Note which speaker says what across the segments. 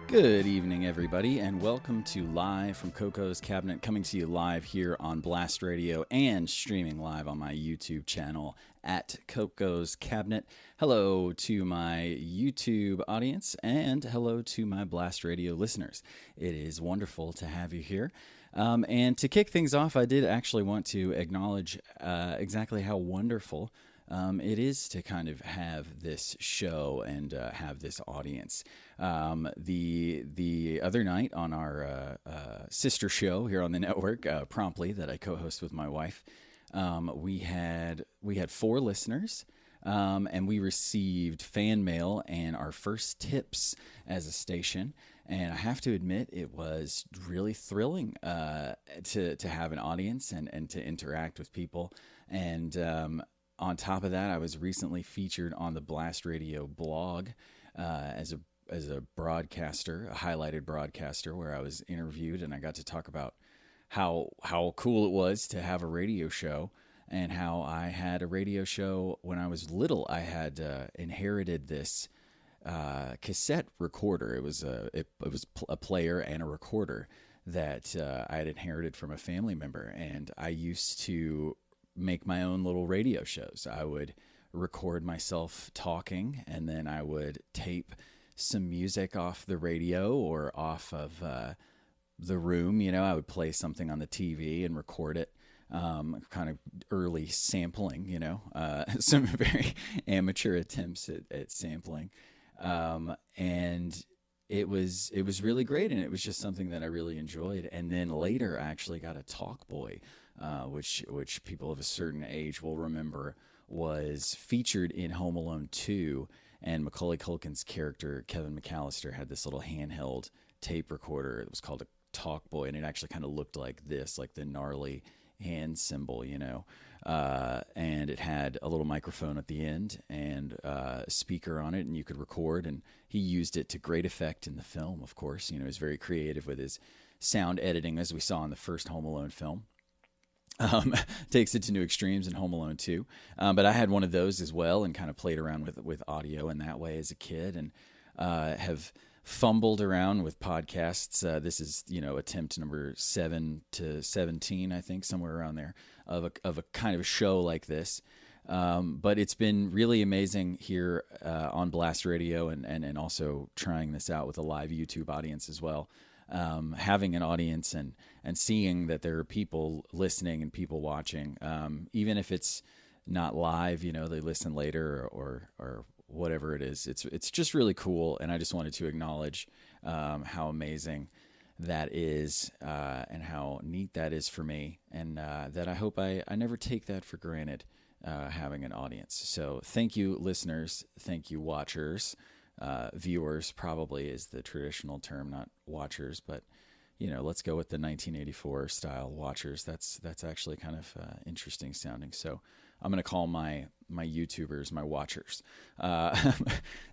Speaker 1: Good evening, everybody, and welcome to Live from Coco's Cabinet, coming to you live here on Blast Radio and streaming live on my YouTube channel at Coco's Cabinet. Hello to my YouTube audience and hello to my Blast Radio listeners. It is wonderful to have you here. And to kick things off, I did actually want to acknowledge exactly how wonderful it is to kind of have this show and have this audience. The other night on our sister show here on the network, Promptly, that I co-host with my wife, we had 4 listeners. And we received fan mail and our first tips as a station. And I have to admit, it was really thrilling to have an audience and to interact with people. And on top of that, I was recently featured on the Blast Radio blog as a broadcaster, a highlighted broadcaster, where I was interviewed and I got to talk about how cool it was to have a radio show and how I had a radio show when I was little. I had inherited this cassette recorder. It was a player and a recorder that I had inherited from a family member, and I used to make my own little radio shows. I would record myself talking, and then I would tape some music off the radio or off of the room. You know, I would play something on the TV and record it. Kind of early sampling, you know, some very amateur attempts at sampling. And it was really great, and it was just something that I really enjoyed. And then later I actually got a talk boy, which people of a certain age will remember was featured in Home Alone 2, and Macaulay Culkin's character, Kevin McAllister, had this little handheld tape recorder. It was called a talk boy, and it actually kind of looked like this, like the gnarly hand symbol, you know, and it had a little microphone at the end and a speaker on it, and you could record, and he used it to great effect in the film, of course. You know, he was very creative with his sound editing, as we saw in the first Home Alone film. Takes it to new extremes in Home Alone 2. But I had one of those as well and kind of played around with audio in that way as a kid, and have fumbled around with podcasts. This is, you know, attempt number 7 to 17, I think, somewhere around there, of a kind of a show like this. But it's been really amazing here on Blast Radio and also trying this out with a live YouTube audience as well. Having an audience and seeing that there are people listening and people watching, even if it's not live, you know, they listen later or whatever it is. It's just really cool, and I just wanted to acknowledge how amazing that is and how neat that is for me, and that I hope I never take that for granted, having an audience. So thank you, listeners. Thank you, watchers. Viewers probably is the traditional term, not watchers, but you know, let's go with the 1984 style watchers. That's actually kind of interesting sounding. So I'm going to call my YouTubers my watchers.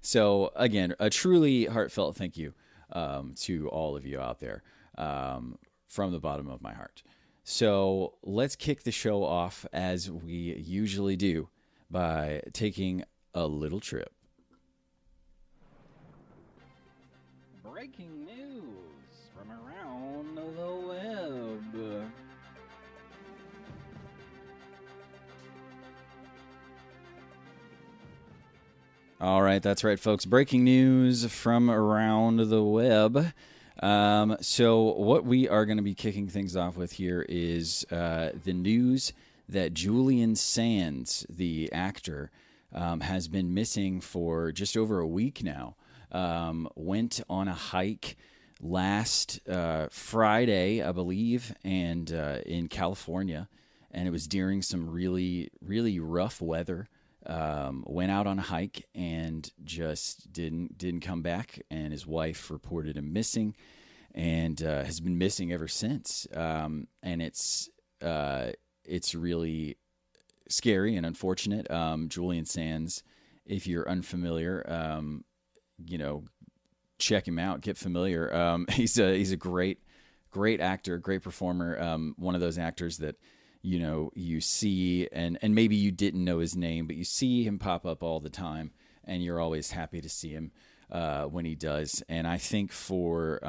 Speaker 1: So again, a truly heartfelt thank you to all of you out there, from the bottom of my heart. So let's kick the show off as we usually do by taking a little trip. Breaking news from around the web. All right, that's right, folks. Breaking news from around the web. So what we are going to be kicking things off with here is the news that Julian Sands, the actor, has been missing for just over a week now. Went on a hike last Friday, I believe, and in California, and it was during some really, really rough weather. Went out on a hike and just didn't come back, and his wife reported him missing, and has been missing ever since. And it's really scary and unfortunate. Julian Sands, if you're unfamiliar, you know, check him out, get familiar. He's a great actor, great performer. One of those actors that, you know, you see and maybe you didn't know his name, but you see him pop up all the time and you're always happy to see him. when he does. And I think for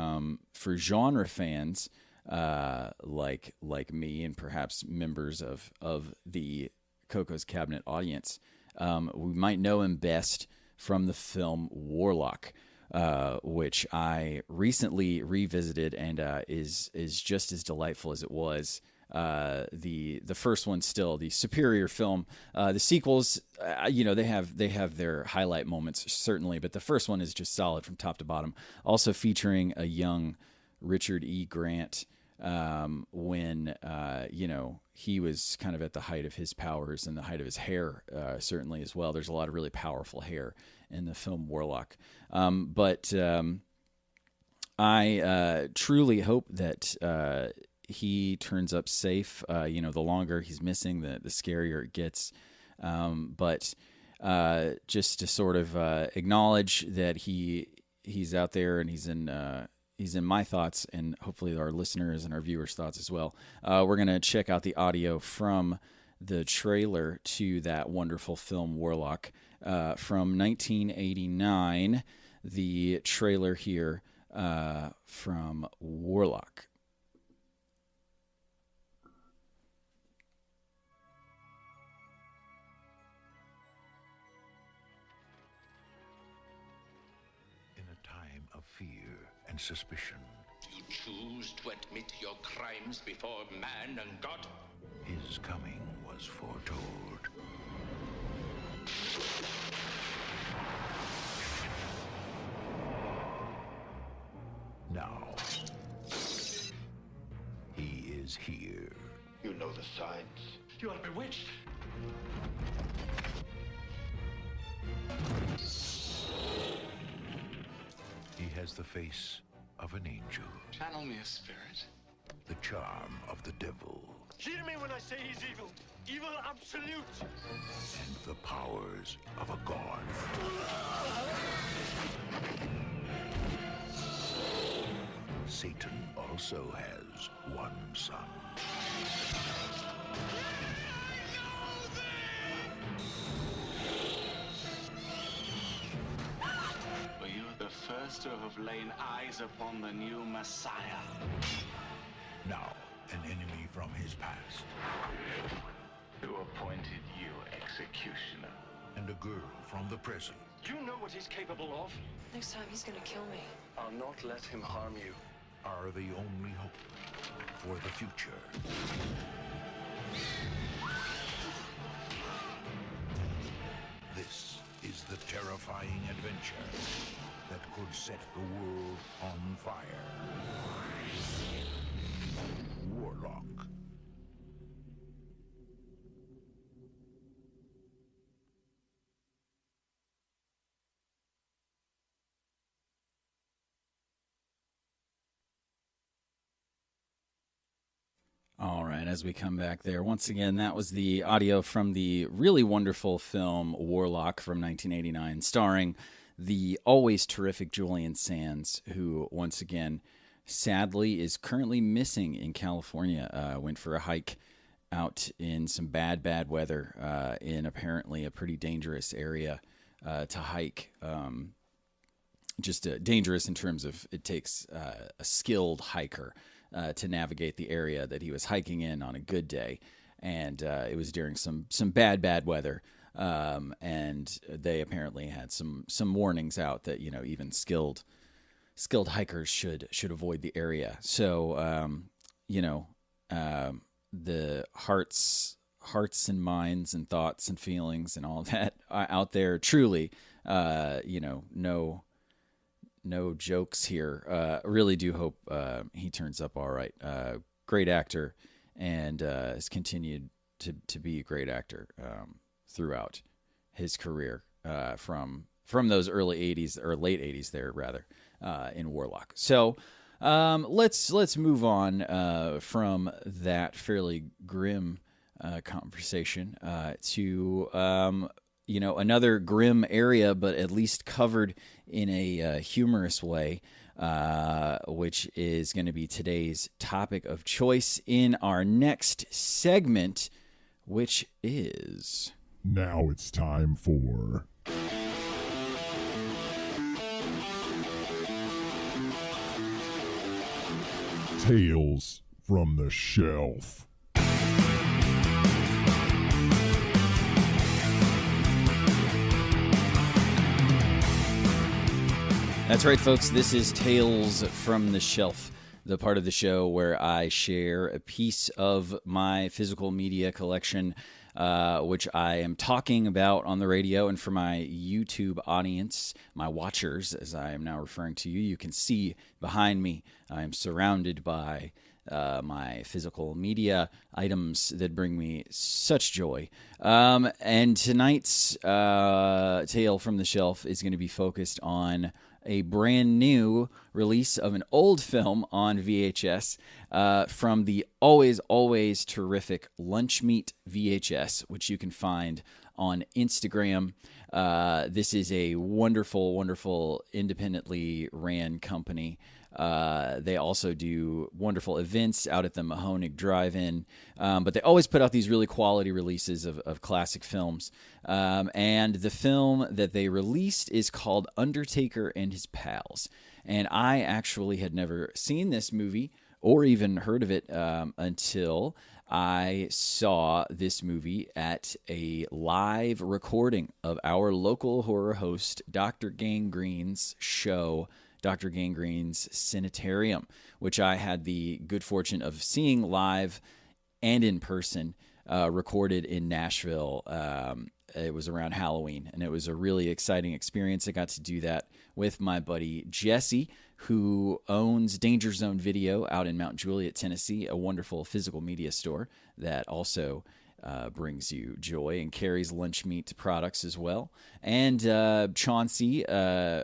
Speaker 1: genre fans like me and perhaps members of the Coco's Cabinet audience, we might know him best from the film Warlock, which I recently revisited and is just as delightful as it was. The first one's still the superior film. The sequels, they have their highlight moments certainly, but the first one is just solid from top to bottom. Also featuring a young Richard E. Grant, when he was kind of at the height of his powers and the height of his hair, certainly as well. There's a lot of really powerful hair in the film Warlock. But I truly hope that he turns up safe. The longer he's missing, the scarier it gets. But just to sort of acknowledge that he's out there and he's in my thoughts and hopefully our listeners and our viewers' thoughts as well. We're going to check out the audio from the trailer to that wonderful film Warlock from 1989. The trailer here from Warlock.
Speaker 2: In a time of fear and suspicion,
Speaker 3: you choose to admit your crimes before man and God?
Speaker 2: His coming was foretold. Now, he is here.
Speaker 3: You know the signs. You are bewitched.
Speaker 2: He has the face of an angel.
Speaker 3: Channel me a spirit.
Speaker 2: The charm of the devil.
Speaker 3: Hear me when I say he's evil. Evil absolute.
Speaker 2: And the powers of a god. Satan also has one son.
Speaker 3: For you the first to have laid eyes upon the new Messiah.
Speaker 2: Now, an enemy from his past.
Speaker 3: Who appointed you executioner?
Speaker 2: And a girl from the present.
Speaker 3: You know what he's capable of.
Speaker 4: Next time he's gonna kill me.
Speaker 3: I'll not let him harm you.
Speaker 2: Are the only hope for the future. This is the terrifying adventure that could set the world on fire. Warlock.
Speaker 1: All right, as we come back there, once again, that was the audio from the really wonderful film Warlock from 1989, starring the always terrific Julian Sands, who, once again, sadly is currently missing in California. Went for a hike out in some bad weather in apparently a pretty dangerous area to hike. Just dangerous in terms of it takes a skilled hiker to navigate the area that he was hiking in on a good day. And it was during some bad weather. And they apparently had some warnings out that, even skilled hikers should avoid the area. So, the hearts and minds and thoughts and feelings and all that out there, truly, no jokes here. Really do hope he turns up all right. Great actor, and has continued to be a great actor throughout his career from those early 80s or late 80s there rather in Warlock. So let's move on from that fairly grim conversation to another grim area, but at least covered in a humorous way, which is going to be today's topic of choice in our next segment, which is...
Speaker 5: Now it's time for... Tales from the Shelf.
Speaker 1: That's right, folks. This is Tales from the Shelf, the part of the show where I share a piece of my physical media collection, which I am talking about on the radio. And for my YouTube audience, my watchers, as I am now referring to you, you can see behind me, I am surrounded by my physical media items that bring me such joy. And tonight's Tale from the Shelf is going to be focused on a brand new release of an old film on VHS from the always terrific Lunchmeat VHS, which you can find on Instagram. This is a wonderful independently ran company. They also do wonderful events out at the Mahoning Drive-In, but they always put out these really quality releases of classic films. And the film that they released is called Undertaker and His Pals. And I actually had never seen this movie or even heard of it until I saw this movie at a live recording of our local horror host, Dr. Gangrene's show, Dr. Gangrene's Sanitarium, which I had the good fortune of seeing live and in person, recorded in Nashville. It was around Halloween, and it was a really exciting experience. I got to do that with my buddy Jesse, who owns Danger Zone Video out in Mount Juliet, Tennessee, a wonderful physical media store that also brings you joy and carries Lunchmeat products as well. And Chauncey,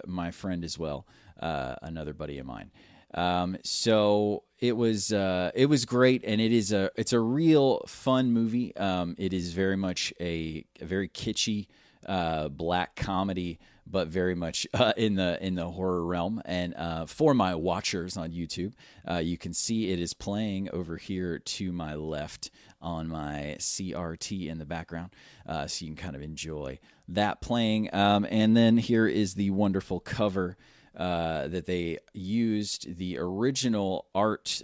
Speaker 1: my friend as well, another buddy of mine. So it was great, and it's a real fun movie. It is very much a very kitschy black comedy, but very much in the horror realm. And for my watchers on YouTube, you can see it is playing over here to my left on my CRT in the background, so you can kind of enjoy that playing. And then here is the wonderful cover that they used, the original art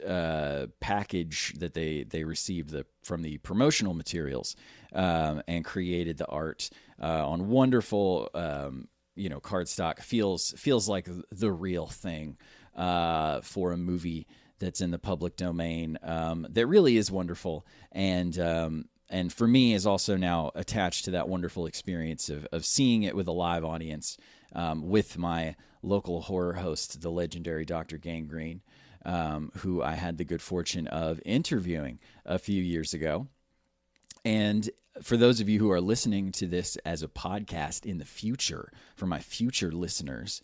Speaker 1: package that they received from the promotional materials, and created the art on wonderful cardstock. Feels like the real thing for a movie that's in the public domain, that really is wonderful, and for me is also now attached to that wonderful experience of seeing it with a live audience, with my local horror host, the legendary Dr. Gangrene, who I had the good fortune of interviewing a few years ago. And for those of you who are listening to this as a podcast in the future, for my future listeners,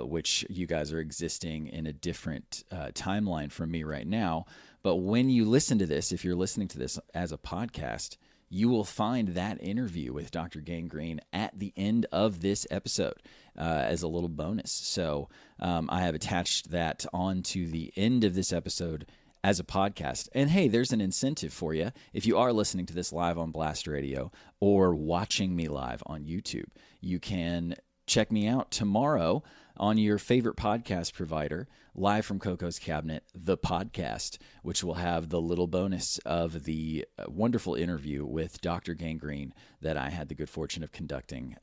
Speaker 1: which you guys are existing in a different timeline from me right now, but when you listen to this, if you're listening to this as a podcast, you will find that interview with Dr. Gangrene at the end of this episode as a little bonus. So I have attached that onto the end of this episode as a podcast. And hey, there's an incentive for you if you are listening to this live on Blast Radio or watching me live on YouTube. You can check me out tomorrow on your favorite podcast provider, live from Coco's Cabinet, the podcast, which will have the little bonus of the wonderful interview with Dr. Gangrene that I had the good fortune of conducting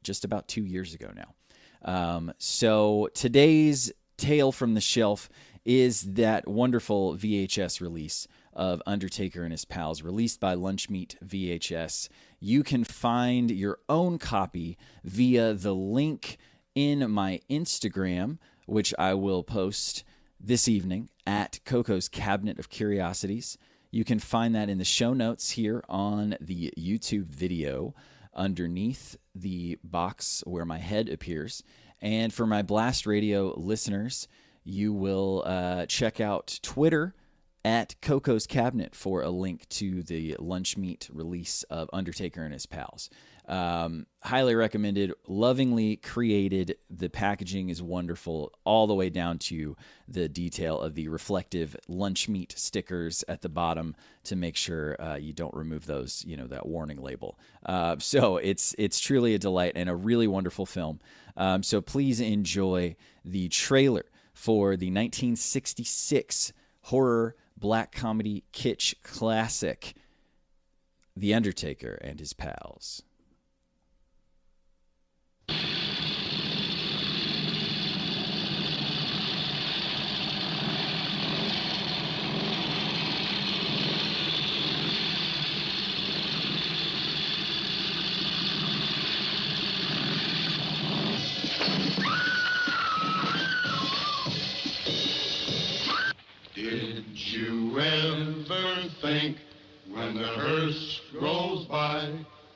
Speaker 1: just about 2 years ago now. So today's Tale from the Shelf is that wonderful VHS release of Undertaker and His Pals, released by Lunchmeat VHS. You can find your own copy via the link in my Instagram, which I will post this evening at Coco's Cabinet of Curiosities. You can find that in the show notes here on the YouTube video underneath the box where my head appears. And for my Blast Radio listeners, you will check out Twitter at Coco's Cabinet for a link to the Lunchmeat release of Undertaker and His Pals. Highly recommended, lovingly created. The packaging is wonderful, all the way down to the detail of the reflective Lunchmeat stickers at the bottom to make sure you don't remove those, that warning label. So it's truly a delight and a really wonderful film. So please enjoy the trailer for the 1966 horror black comedy kitsch classic, The Undertaker and His Pals.
Speaker 6: Did you ever think when the hearse rolls by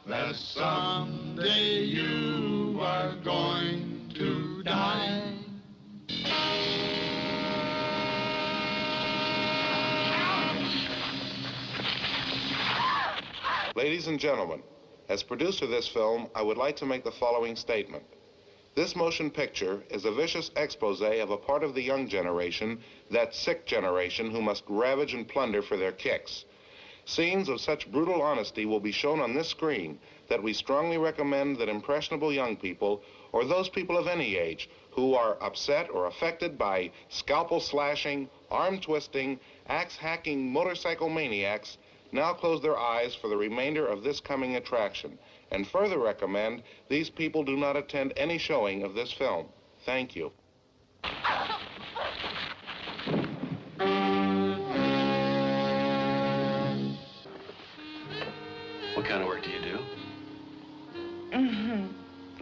Speaker 6: that someday you are going to die?
Speaker 7: Ladies and gentlemen, as producer of this film, I would like to make the following statement. This motion picture is a vicious expose of a part of the young generation, that sick generation who must ravage and plunder for their kicks. Scenes of such brutal honesty will be shown on this screen that we strongly recommend that impressionable young people, or those people of any age, who are upset or affected by scalpel slashing, arm twisting, axe hacking motorcycle maniacs, now close their eyes for the remainder of this coming attraction, and further recommend these people do not attend any showing of this film. Thank you.
Speaker 8: What kind of work do you do?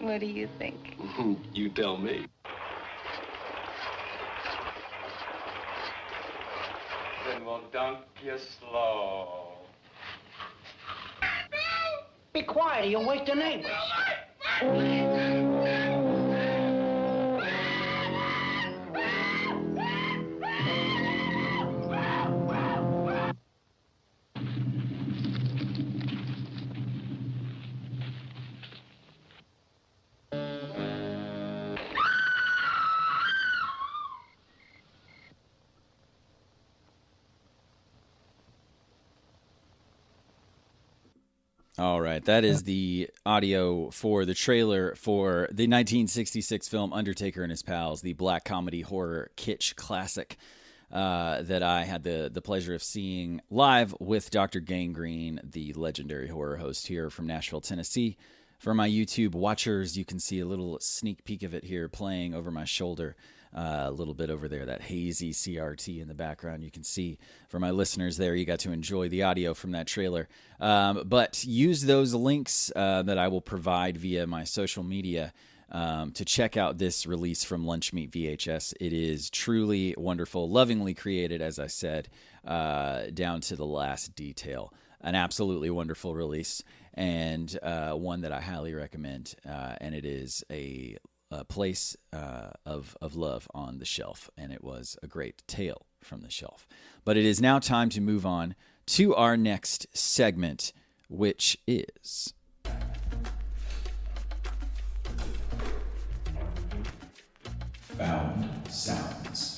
Speaker 9: What do you think?
Speaker 8: You tell me.
Speaker 10: Then we'll dunk you slow.
Speaker 11: Be quiet or you'll wake the neighbors.
Speaker 1: All right, that is the audio for the trailer for the 1966 film Undertaker and His Pals, the black comedy horror kitsch classic that I had the pleasure of seeing live with Dr. Gangrene, the legendary horror host here from Nashville, Tennessee. For my YouTube watchers, you can see a little sneak peek of it here playing over my shoulder. A little bit over there, that hazy CRT in the background. You can see for my listeners there, you got to enjoy the audio from that trailer. But use those links that I will provide via my social media to check out this release from Lunchmeat VHS. It is truly wonderful, lovingly created, as I said, down to the last detail. An absolutely wonderful release, and one that I highly recommend. And it is a place of love on the shelf, and it was a great tale from the shelf. But it is now time to move on to our next segment, which is Found Sounds.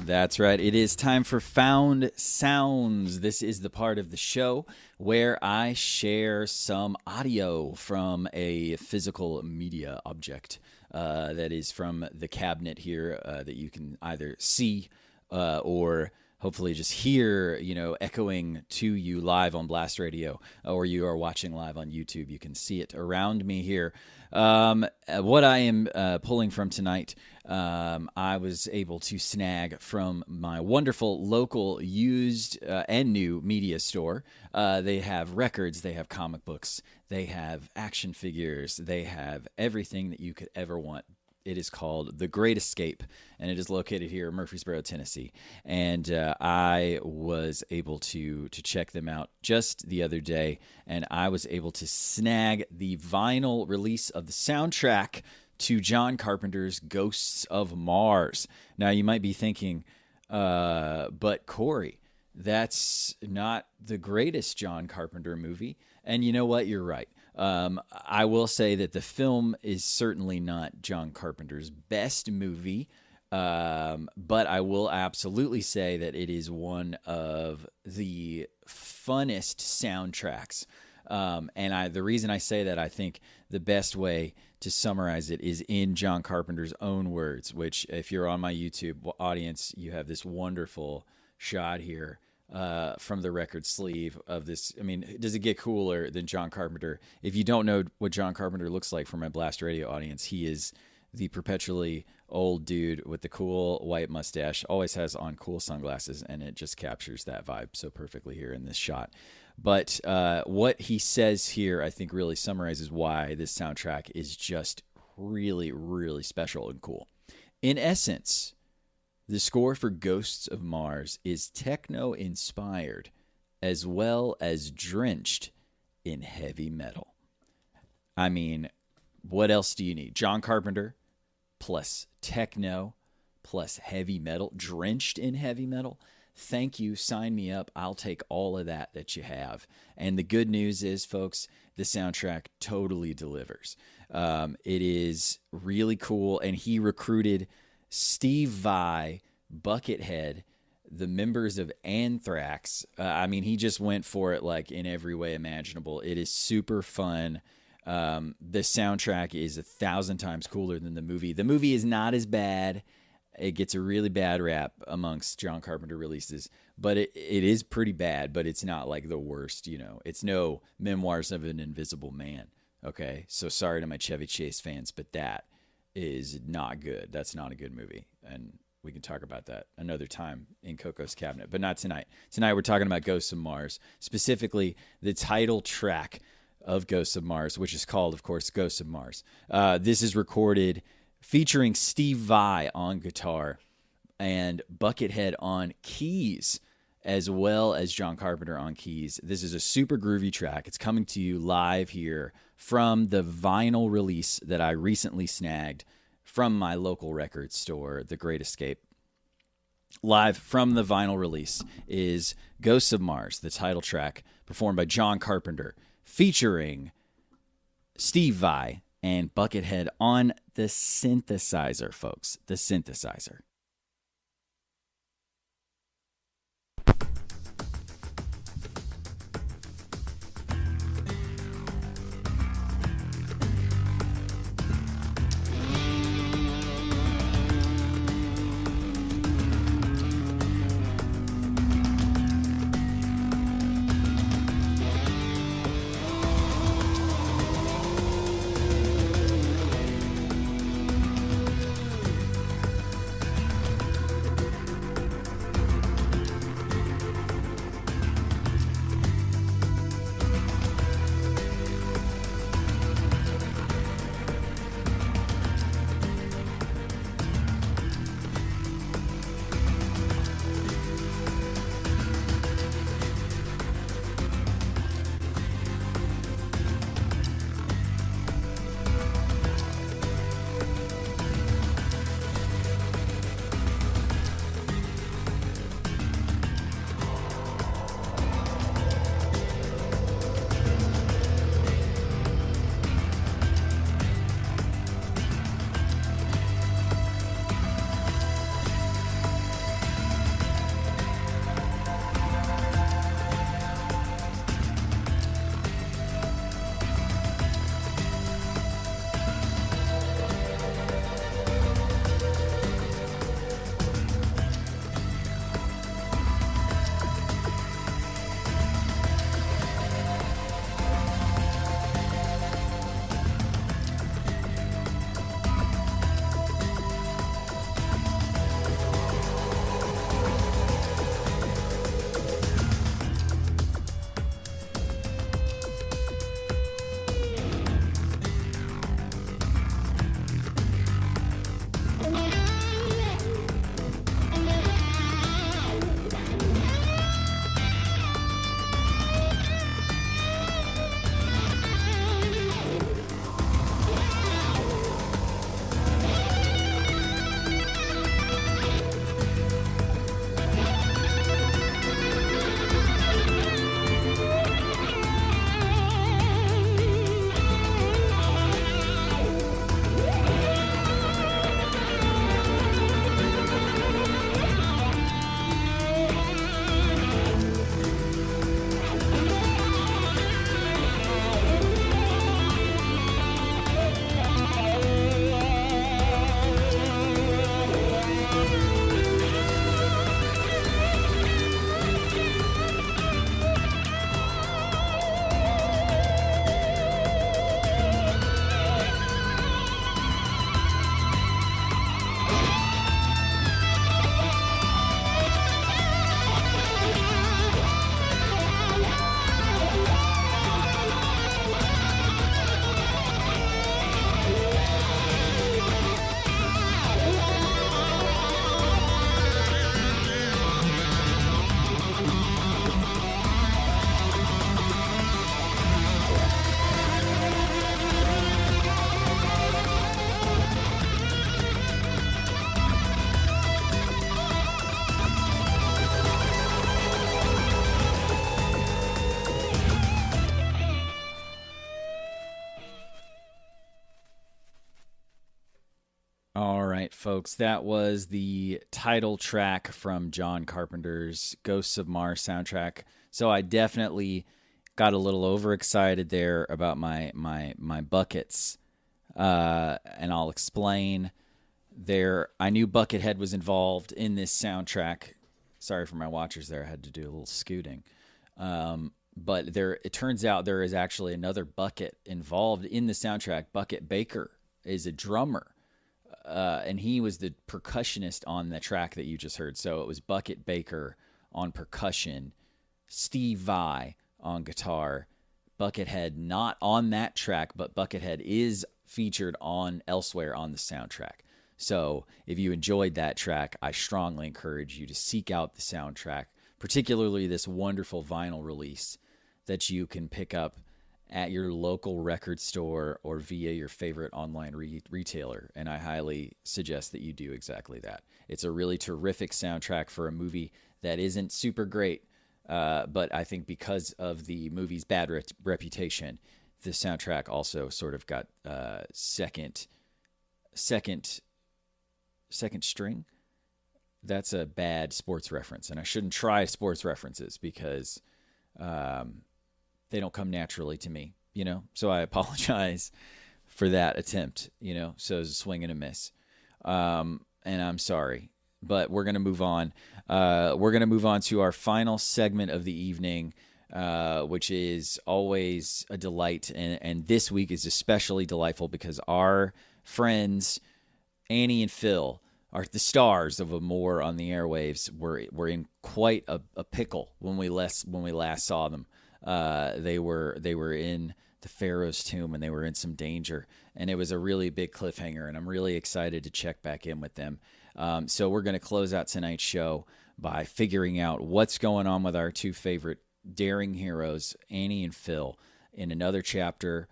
Speaker 1: That's right. It is time for Found Sounds. This is the part of the show where I share some audio from a physical media object that is from the cabinet here that you can either see or hopefully just hear, echoing to you live on Blast Radio, or you are watching live on YouTube. You can see it around me here. What I am pulling from tonight, I was able to snag from my wonderful local used and new media store. They have records, they have comic books, they have action figures, they have everything that you could ever want. It is called The Great Escape, and it is located here in Murfreesboro, Tennessee. And I was able to check them out just the other day, and I was able to snag the vinyl release of the soundtrack to John Carpenter's Ghosts of Mars. Now, you might be thinking, but Corey, that's not the greatest John Carpenter movie. And you know what? You're right. I will say that the film is certainly not John Carpenter's best movie, but I will absolutely say that it is one of the funnest soundtracks The reason I say that, I think the best way to summarize it is in John Carpenter's own words, which if you're on my YouTube audience, you have this wonderful shot here from the record sleeve of this. I mean, does it get cooler than John Carpenter? If you don't know what John Carpenter looks like for my Blast Radio audience, he is the perpetually old dude with the cool white mustache, always has on cool sunglasses, and it just captures that vibe so perfectly here in this shot. But what he says here, I think, really summarizes why this soundtrack is just really, really special and cool. In essence, the score for Ghosts of Mars is techno-inspired as well as drenched in heavy metal. I mean, what else do you need? John Carpenter plus techno plus heavy metal, drenched in heavy metal. Thank you. Sign me up. I'll take all of that you have. And the good news is, folks, the soundtrack totally delivers. It is really cool. And he recruited Steve Vai, Buckethead, the members of Anthrax. I mean, he just went for it like in every way imaginable. It is super fun. The soundtrack is 1,000 times cooler than the movie. The movie is not as bad. It gets a really bad rap amongst John Carpenter releases, but it is pretty bad, but it's not like the worst, you know. It's no Memoirs of an Invisible Man, okay? So sorry to my Chevy Chase fans, but that is not good. That's not a good movie, and we can talk about that another time in Coco's Cabinet, but not tonight. Tonight we're talking about Ghosts of Mars, specifically the title track of Ghosts of Mars, which is called, of course, Ghosts of Mars. This is recorded featuring Steve Vai on guitar and Buckethead on keys, as well as John Carpenter on keys. This is a super groovy track. It's coming to you live here from the vinyl release that I recently snagged from my local record store, The Great Escape. Live from the vinyl release is Ghosts of Mars, the title track, performed by John Carpenter, featuring Steve Vai and Buckethead on the synthesizer, folks. The synthesizer. All right, folks, that was the title track from John Carpenter's Ghosts of Mars soundtrack. So I definitely got a little overexcited there about my buckets, and I'll explain. I knew Buckethead was involved in this soundtrack. Sorry for my watchers there. I had to do a little scooting. But it turns out there is actually another Bucket involved in the soundtrack. Bucket Baker is a drummer. And he was the percussionist on the track that you just heard. So it was Bucket Baker on percussion, Steve Vai on guitar, Buckethead not on that track, but Buckethead is featured on elsewhere on the soundtrack. So if you enjoyed that track, I strongly encourage you to seek out the soundtrack, particularly this wonderful vinyl release that you can pick up at your local record store or via your favorite online retailer. And I highly suggest that you do exactly that. It's a really terrific soundtrack for a movie that isn't super great, but I think because of the movie's bad reputation, the soundtrack also sort of got second string. That's a bad sports reference, and I shouldn't try sports references because they don't come naturally to me, so I apologize for that attempt, so it was a swing and a miss, and I'm sorry, but we're going to move on. We're going to move on to our final segment of the evening, which is always a delight, and this week is especially delightful because our friends Annie and Phil are the stars of Amore on the airwaves. Were in quite a pickle when we last saw them. They were in the Pharaoh's tomb and they were in some danger, and it was a really big cliffhanger, and I'm really excited to check back in with them. So we're going to close out tonight's show by figuring out what's going on with our two favorite daring heroes, Annie and Phil, in another chapter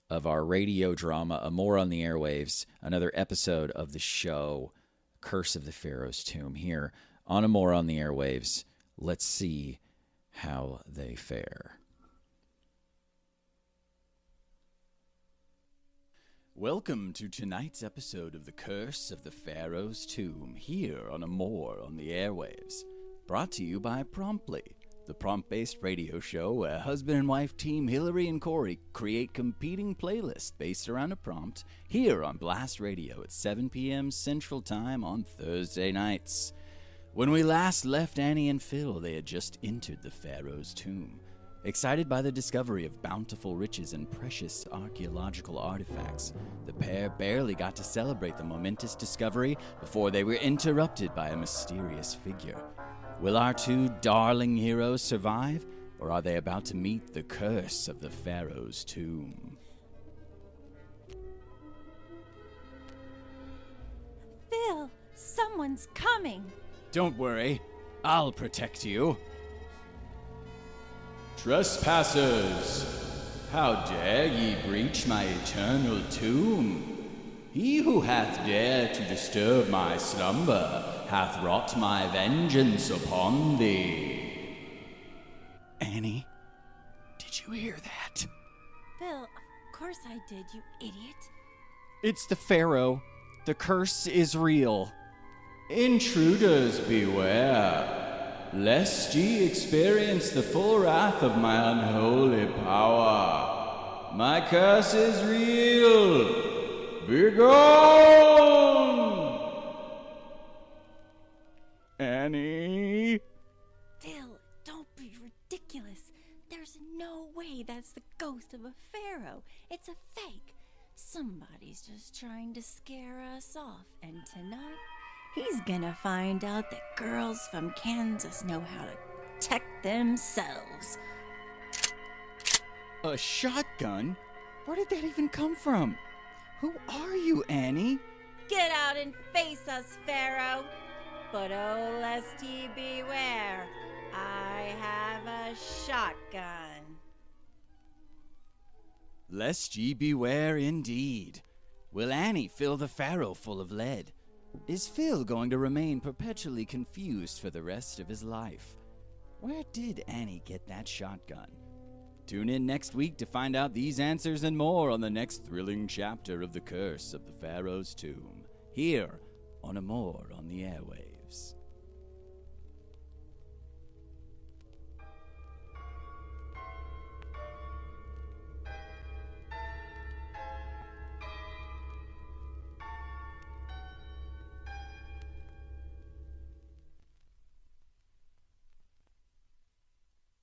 Speaker 1: of our radio drama, Amore on the Airwaves, another episode of the show Curse of the Pharaoh's Tomb here on Amore on the Airwaves. Let's see how they fare. Welcome to tonight's episode of The Curse of the Pharaoh's Tomb here on Amore on the Airwaves. Brought to you by Promptly, the prompt-based radio show where husband and wife team Hillary and Corey create competing playlists based around a prompt here on Blast Radio at 7 p.m. Central Time on Thursday nights. When we last left Annie and Phil, they had just entered the Pharaoh's tomb. Excited by the discovery of bountiful riches and precious archaeological artifacts, the pair barely got to celebrate the momentous discovery before they were interrupted by a mysterious figure. Will our two darling heroes survive, or are they about to meet the curse of the Pharaoh's tomb?
Speaker 12: Phil, someone's coming.
Speaker 1: Don't worry, I'll protect you. Trespassers, how dare ye breach my eternal tomb? He who hath dared to disturb my slumber hath wrought my vengeance upon thee. Annie, did you hear that?
Speaker 12: Phil, of course I did, you idiot.
Speaker 1: It's the Pharaoh. The curse is real. Intruders beware, lest ye experience the full wrath of my unholy power. My curse is real. Begone! Annie?
Speaker 12: Phil, don't be ridiculous. There's no way that's the ghost of a pharaoh. It's a fake. Somebody's just trying to scare us off, and tonight he's gonna find out that girls from Kansas know how to protect themselves.
Speaker 1: A shotgun? Where did that even come from? Who are you, Annie?
Speaker 12: Get out and face us, Pharaoh. But oh, lest ye beware, I have a shotgun.
Speaker 1: Lest ye beware indeed. Will Annie fill the Pharaoh full of lead? Is Phil going to remain perpetually confused for the rest of his life? Where did Annie get that shotgun? Tune in next week to find out these answers and more on the next thrilling chapter of The Curse of the Pharaoh's Tomb, here on Amor on the Airwaves.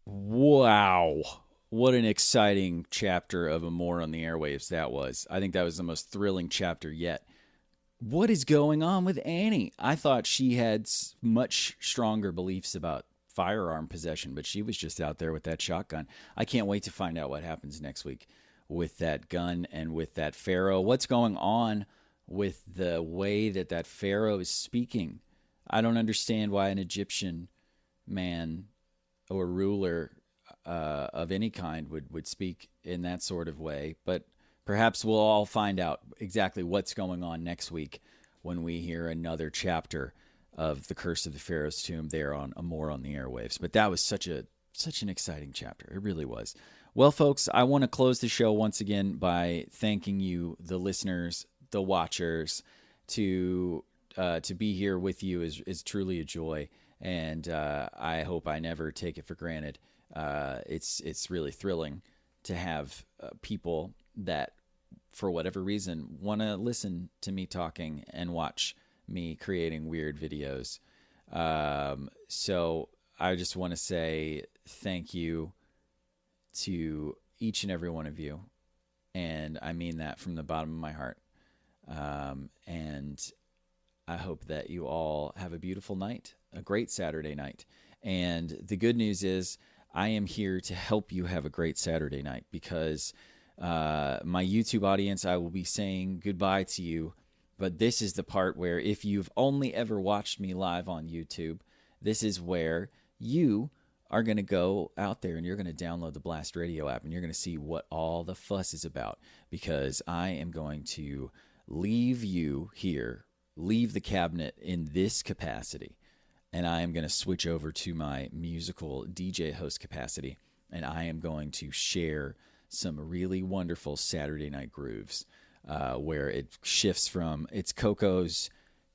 Speaker 1: Wow. What an exciting chapter of Amor on the Airwaves that was. I think that was the most thrilling chapter yet. What is going on with Annie? I thought she had much stronger beliefs about firearm possession, but she was just out there with that shotgun. I can't wait to find out what happens next week with that gun and with that pharaoh. What's going on with the way that pharaoh is speaking? I don't understand why an Egyptian man or ruler of any kind would speak in that sort of way. But perhaps we'll all find out exactly what's going on next week when we hear another chapter of The Curse of the Pharaoh's Tomb there on Amor on the Airwaves. But that was such an exciting chapter. It really was. Well, folks, I want to close the show once again by thanking you, the listeners, the watchers. To be here with you is truly a joy. And I hope I never take it for granted. It's really thrilling to have people that, for whatever reason, want to listen to me talking and watch me creating weird videos. So I just want to say thank you to each and every one of you. And I mean that from the bottom of my heart. And I hope that you all have a beautiful night, a great Saturday night. And the good news is I am here to help you have a great Saturday night because my YouTube audience, I will be saying goodbye to you. But this is the part where if you've only ever watched me live on YouTube, this is where you are going to go out there and you're going to download the Blast Radio app and you're going to see what all the fuss is about, because I am going to leave you here, leave the cabinet in this capacity, and I am going to switch over to my musical DJ host capacity, and I am going to share some really wonderful Saturday night grooves where it shifts from it's Coco's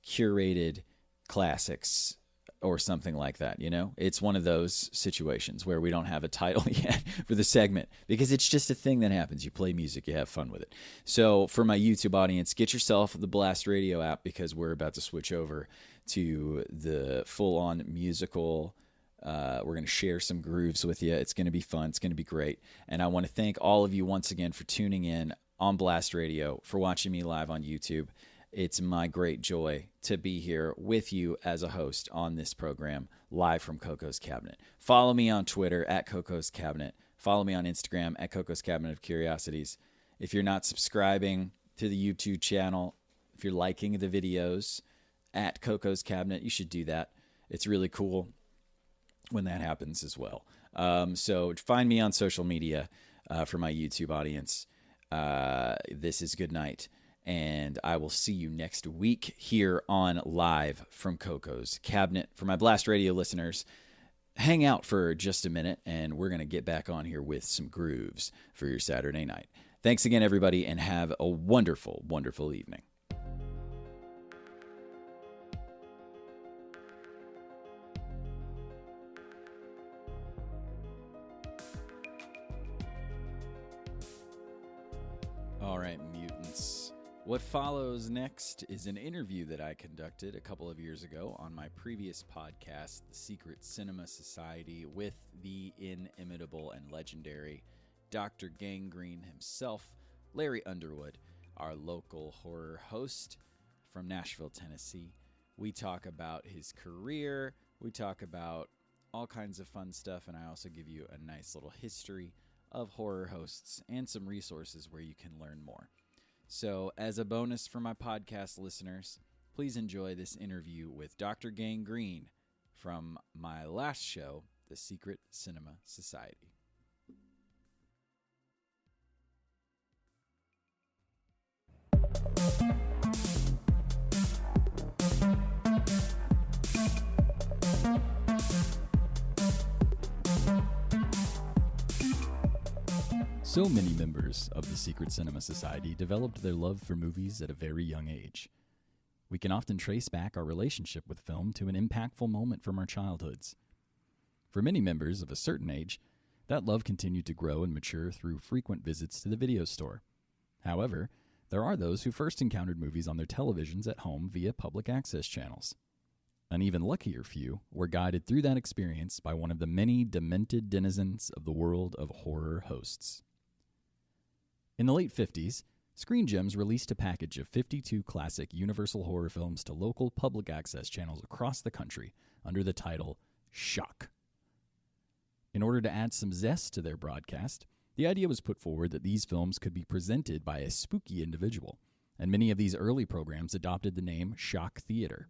Speaker 1: curated classics or something like that, you know? It's one of those situations where we don't have a title yet for the segment because it's just a thing that happens. You play music, you have fun with it. So for my YouTube audience, get yourself the Blast Radio app because we're about to switch over to the full-on musical. We're going to share some grooves with you. It's going to be fun. It's going to be great. And I want to thank all of you once again for tuning in on Blast Radio, for watching me live on YouTube. It's my great joy to be here with you as a host on this program, live from Coco's Cabinet. Follow me on Twitter at Coco's Cabinet. Follow me on Instagram at Coco's Cabinet of Curiosities. If you're not subscribing to the YouTube channel, if you're liking the videos at Coco's Cabinet, you should do that. It's really cool when that happens as well. So find me on social media for my YouTube audience. This is good night. And I will see you next week here on Live from Coco's Cabinet. For my Blast Radio listeners, hang out for just a minute, and we're going to get back on here with some grooves for your Saturday night. Thanks again, everybody, and have a wonderful, wonderful evening. All right, mutants. What follows next is an interview that I conducted a couple of years ago on my previous podcast, The Secret Cinema Society, with the inimitable and legendary Dr. Gangrene himself, Larry Underwood, our local horror host from Nashville, Tennessee. We talk about his career, we talk about all kinds of fun stuff, and I also give you a nice little history of horror hosts and some resources where you can learn more. So, as a bonus for my podcast listeners, please enjoy this interview with Dr. Gangrene from my last show, The Secret Cinema Society. So many members of the Secret Cinema Society developed their love for movies at a very young age. we can often trace back our relationship with film to an impactful moment from our childhoods. For many members of a certain age, that love continued to grow and mature through frequent visits to the video store. However, there are those who first encountered movies on their televisions at home via public access channels. An even luckier few were guided through that experience by one of the many demented denizens of the world of horror hosts. In the late 50s, Screen Gems released a package of 52 classic Universal horror films to local public access channels across the country under the title Shock. In order to add some zest to their broadcast, the idea was put forward that these films could be presented by a spooky individual, and many of these early programs adopted the name Shock Theater.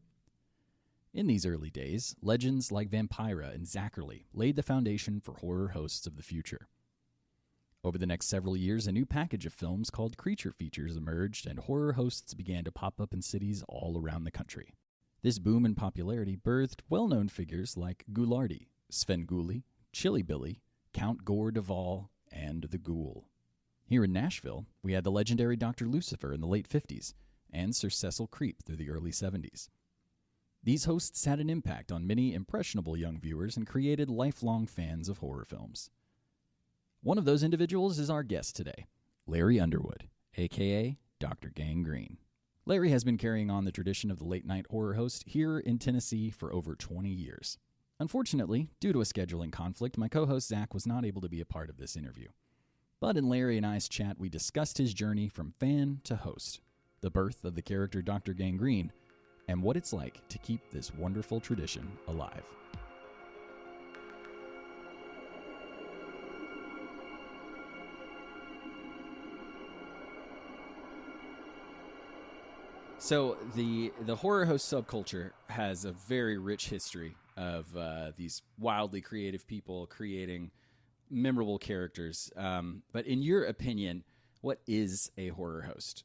Speaker 1: In these early days, legends like Vampira and Zachary laid the foundation for horror hosts of the future. Over the next several years, a new package of films called Creature Features emerged, and horror hosts began to pop up in cities all around the country. This boom in popularity birthed well-known figures like Ghoulardi, Svengoolie, Chili Billy, Count Gore Duvall, and the Ghoul. Here in Nashville, we had the legendary Dr. Lucifer in the late 50s, and Sir Cecil Creep through the early 70s. These hosts had an impact on many impressionable young viewers and created lifelong fans of horror films. One of those individuals is our guest today, Larry Underwood, a.k.a. Dr. Gangrene. Larry has been carrying on the tradition of the late-night horror host here in Tennessee for over 20 years. Unfortunately, due to a scheduling conflict, my co-host Zach was not able to be a part of this interview. But in Larry and I's chat, we discussed his journey from fan to host, the birth of the character Dr. Gangrene, and what it's like to keep this wonderful tradition alive. So the horror host subculture has a very rich history of these wildly creative people creating memorable characters. But in your opinion, what is a horror host?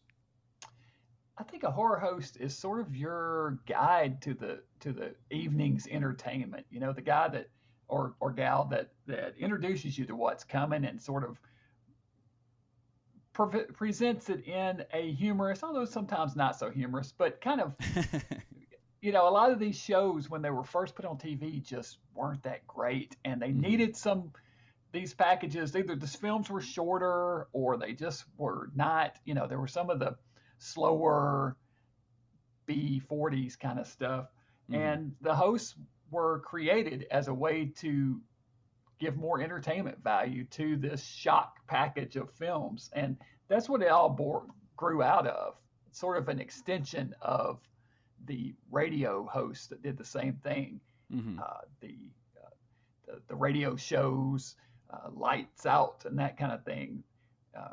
Speaker 13: I think a horror host is sort of your guide to the evening's entertainment. You know, the guy that or gal that introduces you to what's coming and sort of presents it in a humorous, although sometimes not so humorous, but kind of, you know, a lot of these shows when they were first put on TV just weren't that great, and they needed these packages. Either the films were shorter or they just were not, you know, there were some of the slower B40s kind of stuff. And the hosts were created as a way to give more entertainment value to this shock package of films. And that's what it all grew out of. It's sort of an extension of the radio hosts that did the same thing. The radio shows, Lights Out and that kind of thing,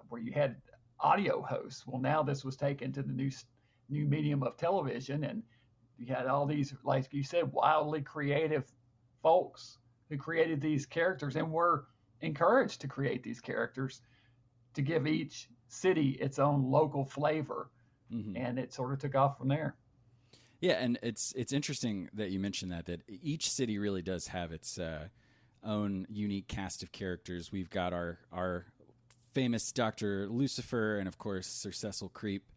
Speaker 13: where you had audio hosts. Well, now this was taken to the new medium of television, and you had all these, like you said, wildly creative folks who created these characters and were encouraged to create these characters to give each city its own local flavor. And it sort of took off from there.
Speaker 1: Yeah, and it's interesting that you mentioned that each city really does have its own unique cast of characters. We've got our famous Dr. Lucifer and, of course, Sir Cecil Creep.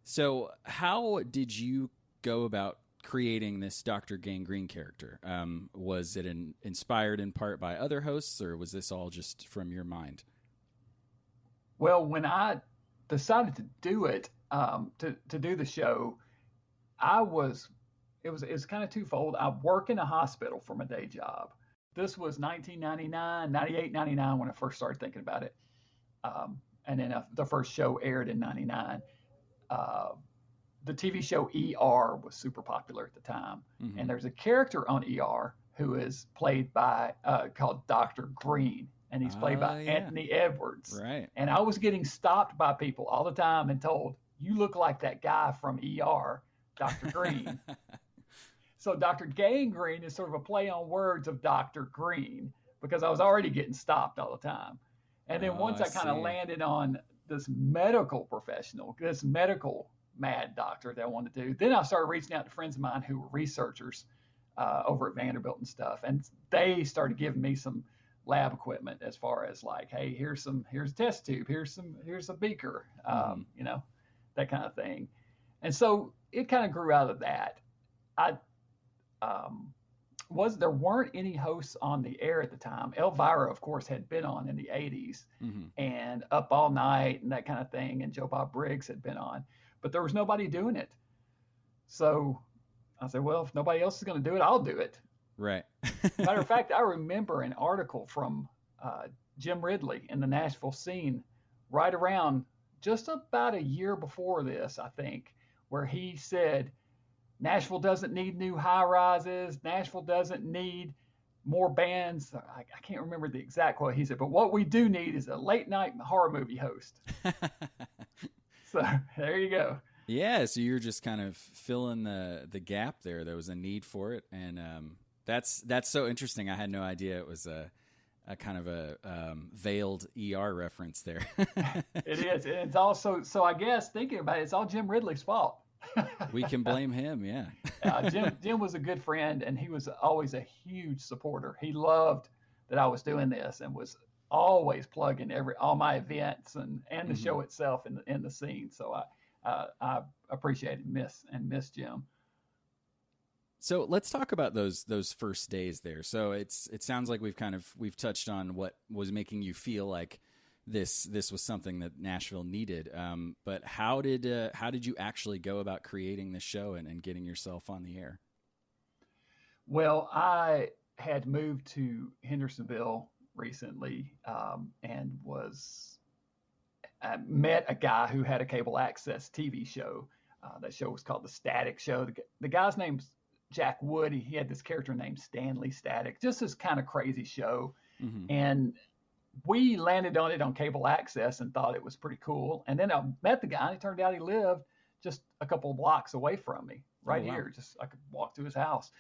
Speaker 1: So how did you go about creating this Dr. Gangrene character? Was it inspired in part by other hosts, or was this all just from your mind?
Speaker 13: Well, when I decided to do it, to do the show, it was kind of twofold. I work in a hospital for my day job. This was 1999, 98, 99 when I first started thinking about it. And then the first show aired in 99. The TV show ER was super popular at the time. And there's a character on ER who is played by, called Dr. Green. And he's played by Anthony Edwards.
Speaker 1: Right.
Speaker 13: And I was getting stopped by people all the time and told, you look like that guy from ER, Dr. Green. So Dr. Gangrene is sort of a play on words of Dr. Green, because I was already getting stopped all the time. And then once I kind of landed on this medical professional, this medical mad doctor that I wanted to do, then I started reaching out to friends of mine who were researchers over at Vanderbilt and stuff. And they started giving me some lab equipment as far as like, hey, here's a test tube, here's a beaker, you know, that kind of thing. And so it kind of grew out of that. I there weren't any hosts on the air at the time. Elvira, of course, had been on in the 80s, and Up All Night and that kind of thing, and Joe Bob Briggs had been on, but there was nobody doing it. So I said, well, if nobody else is going to do it, I'll do it.
Speaker 1: Right.
Speaker 13: Matter of fact, I remember an article from Jim Ridley in the Nashville scene right around just about a year before this, I think, where he said, Nashville doesn't need new high rises. Nashville doesn't need more bands. I can't remember the exact quote he said, but what we do need is a late night horror movie host. So there you go.
Speaker 1: Yeah, so you're just kind of filling the gap there. There was a need for it, and that's so interesting. I had no idea it was a kind of a veiled ER reference there.
Speaker 13: It is. And it's also, so I guess thinking about it, it's all Jim Ridley's fault.
Speaker 1: We can blame him, yeah.
Speaker 13: Jim was a good friend, and he was always a huge supporter. He loved that I was doing this and was always plugging all my events and the show itself in the scene. So I appreciate and miss Jim.
Speaker 1: So let's talk about those first days there. So it sounds like we've touched on what was making you feel like this was something that Nashville needed. But how did you actually go about creating this show and getting yourself on the air?
Speaker 13: Well, I had moved to Hendersonville recently, and I met a guy who had a cable access TV show. That show was called The Static Show. The guy's name's Jack Wood. He had this character named Stanley Static, just this kind of crazy show. And we landed on it on cable access and thought it was pretty cool. And then I met the guy, and it turned out he lived just a couple of blocks away from me, right here. Just I could walk to his house.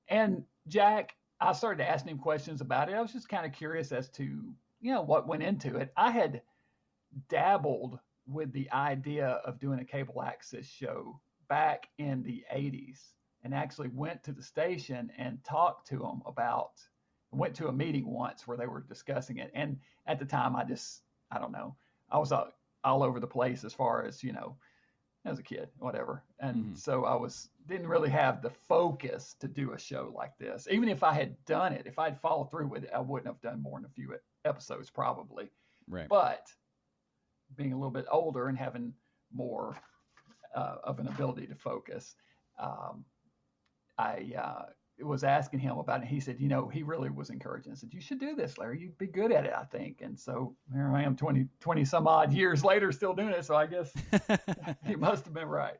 Speaker 13: And Jack, I started asking him questions about it. I was just kind of curious as to, what went into it. I had dabbled with the idea of doing a cable access show back in the 80s, and actually went to the station and talked to them went to a meeting once where they were discussing it. And at the time, I don't know, I was all over the place as far as, as a kid, whatever. And so didn't really have the focus to do a show like this. Even if I had done it, if I'd followed through with it, I wouldn't have done more than a few episodes probably.
Speaker 1: Right.
Speaker 13: But being a little bit older and having more of an ability to focus, I was asking him about it. He said, he really was encouraging. I said, you should do this, Larry. You'd be good at it, I think. And so here I am 20 some odd years later still doing it. So I guess he must have been right.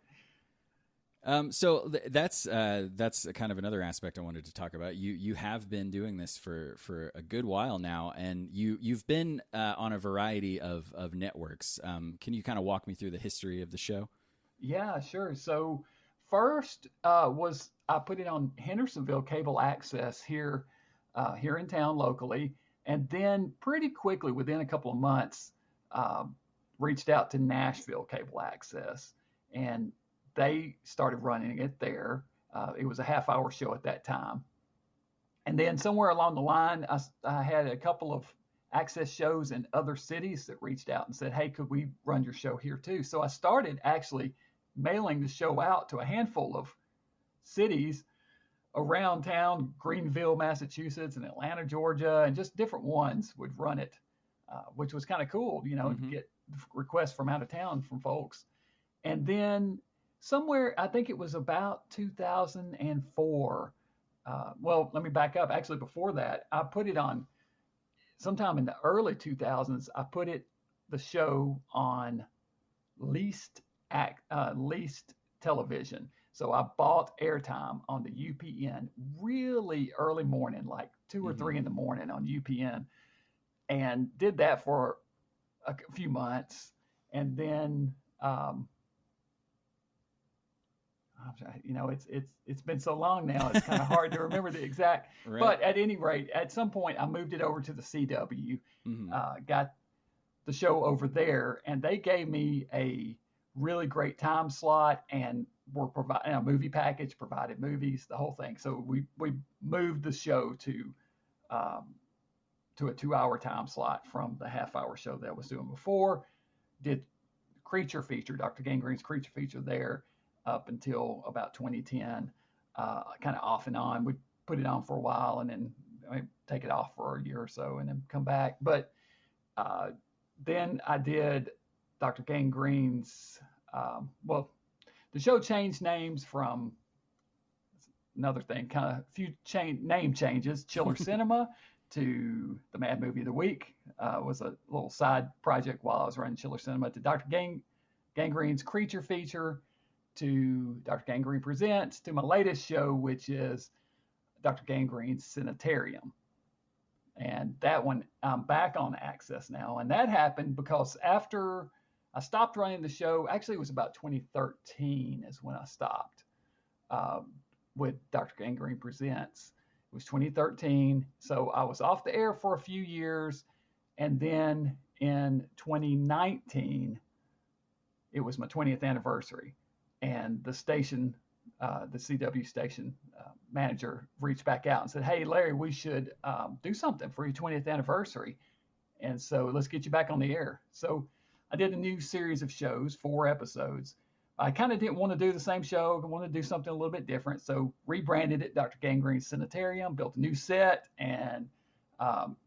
Speaker 1: So that's kind of another aspect I wanted to talk about. You have been doing this for a good while now, and you've been on a variety of networks. Can you kind of walk me through the history of the show?
Speaker 13: Yeah, sure. So first I put it on Hendersonville cable access here in town locally, and then pretty quickly, within a couple of months, reached out to Nashville cable access, and they started running it there. It was a half-hour show at that time. And then somewhere along the line, I had a couple of access shows in other cities that reached out and said, hey, could we run your show here too? So I started actually mailing the show out to a handful of cities around town, Greenville, Massachusetts, and Atlanta, Georgia, and just different ones would run it, which was kind of cool, to get requests from out of town from folks. And then somewhere, I think it was about 2004. Well, let me back up. Actually, before that, I put it on sometime in the early 2000s. I put the show on leased television. So I bought airtime on the UPN really early morning, like 2 or 3 in the morning on UPN, and did that for a few months. And then, it's been so long now, it's kind of hard to remember the exact, right. But at any rate, at some point I moved it over to the CW, got the show over there, and they gave me a really great time slot and were providing a movie package, provided movies, the whole thing. So we moved the show to a 2-hour time slot from the half-hour show that I was doing before. Did creature feature, Dr. Gangrene's creature feature there up until about 2010, kind of off and on. We'd put it on for a while and then take it off for a year or so and then come back. But then I did Dr. Gangrene's, the show changed names from another thing, kind of a few name changes. Chiller Cinema to the Mad Movie of the Week was a little side project while I was running Chiller Cinema, to Dr. Gangrene's creature feature, to Dr. Gangrene Presents, to my latest show, which is Dr. Gangrene's Sanitarium. And that one, I'm back on Access now. And that happened because after I stopped running the show, actually it was about 2013 is when I stopped with Dr. Gangrene Presents. It was 2013. So I was off the air for a few years. And then in 2019, it was my 20th anniversary. And the station, the CW station manager reached back out and said, "Hey, Larry, we should do something for your 20th anniversary. And so let's get you back on the air." So I did a new series of shows, 4 episodes. I kind of didn't want to do the same show. I wanted to do something a little bit different. So rebranded it Dr. Gangrene's Sanitarium, built a new set, and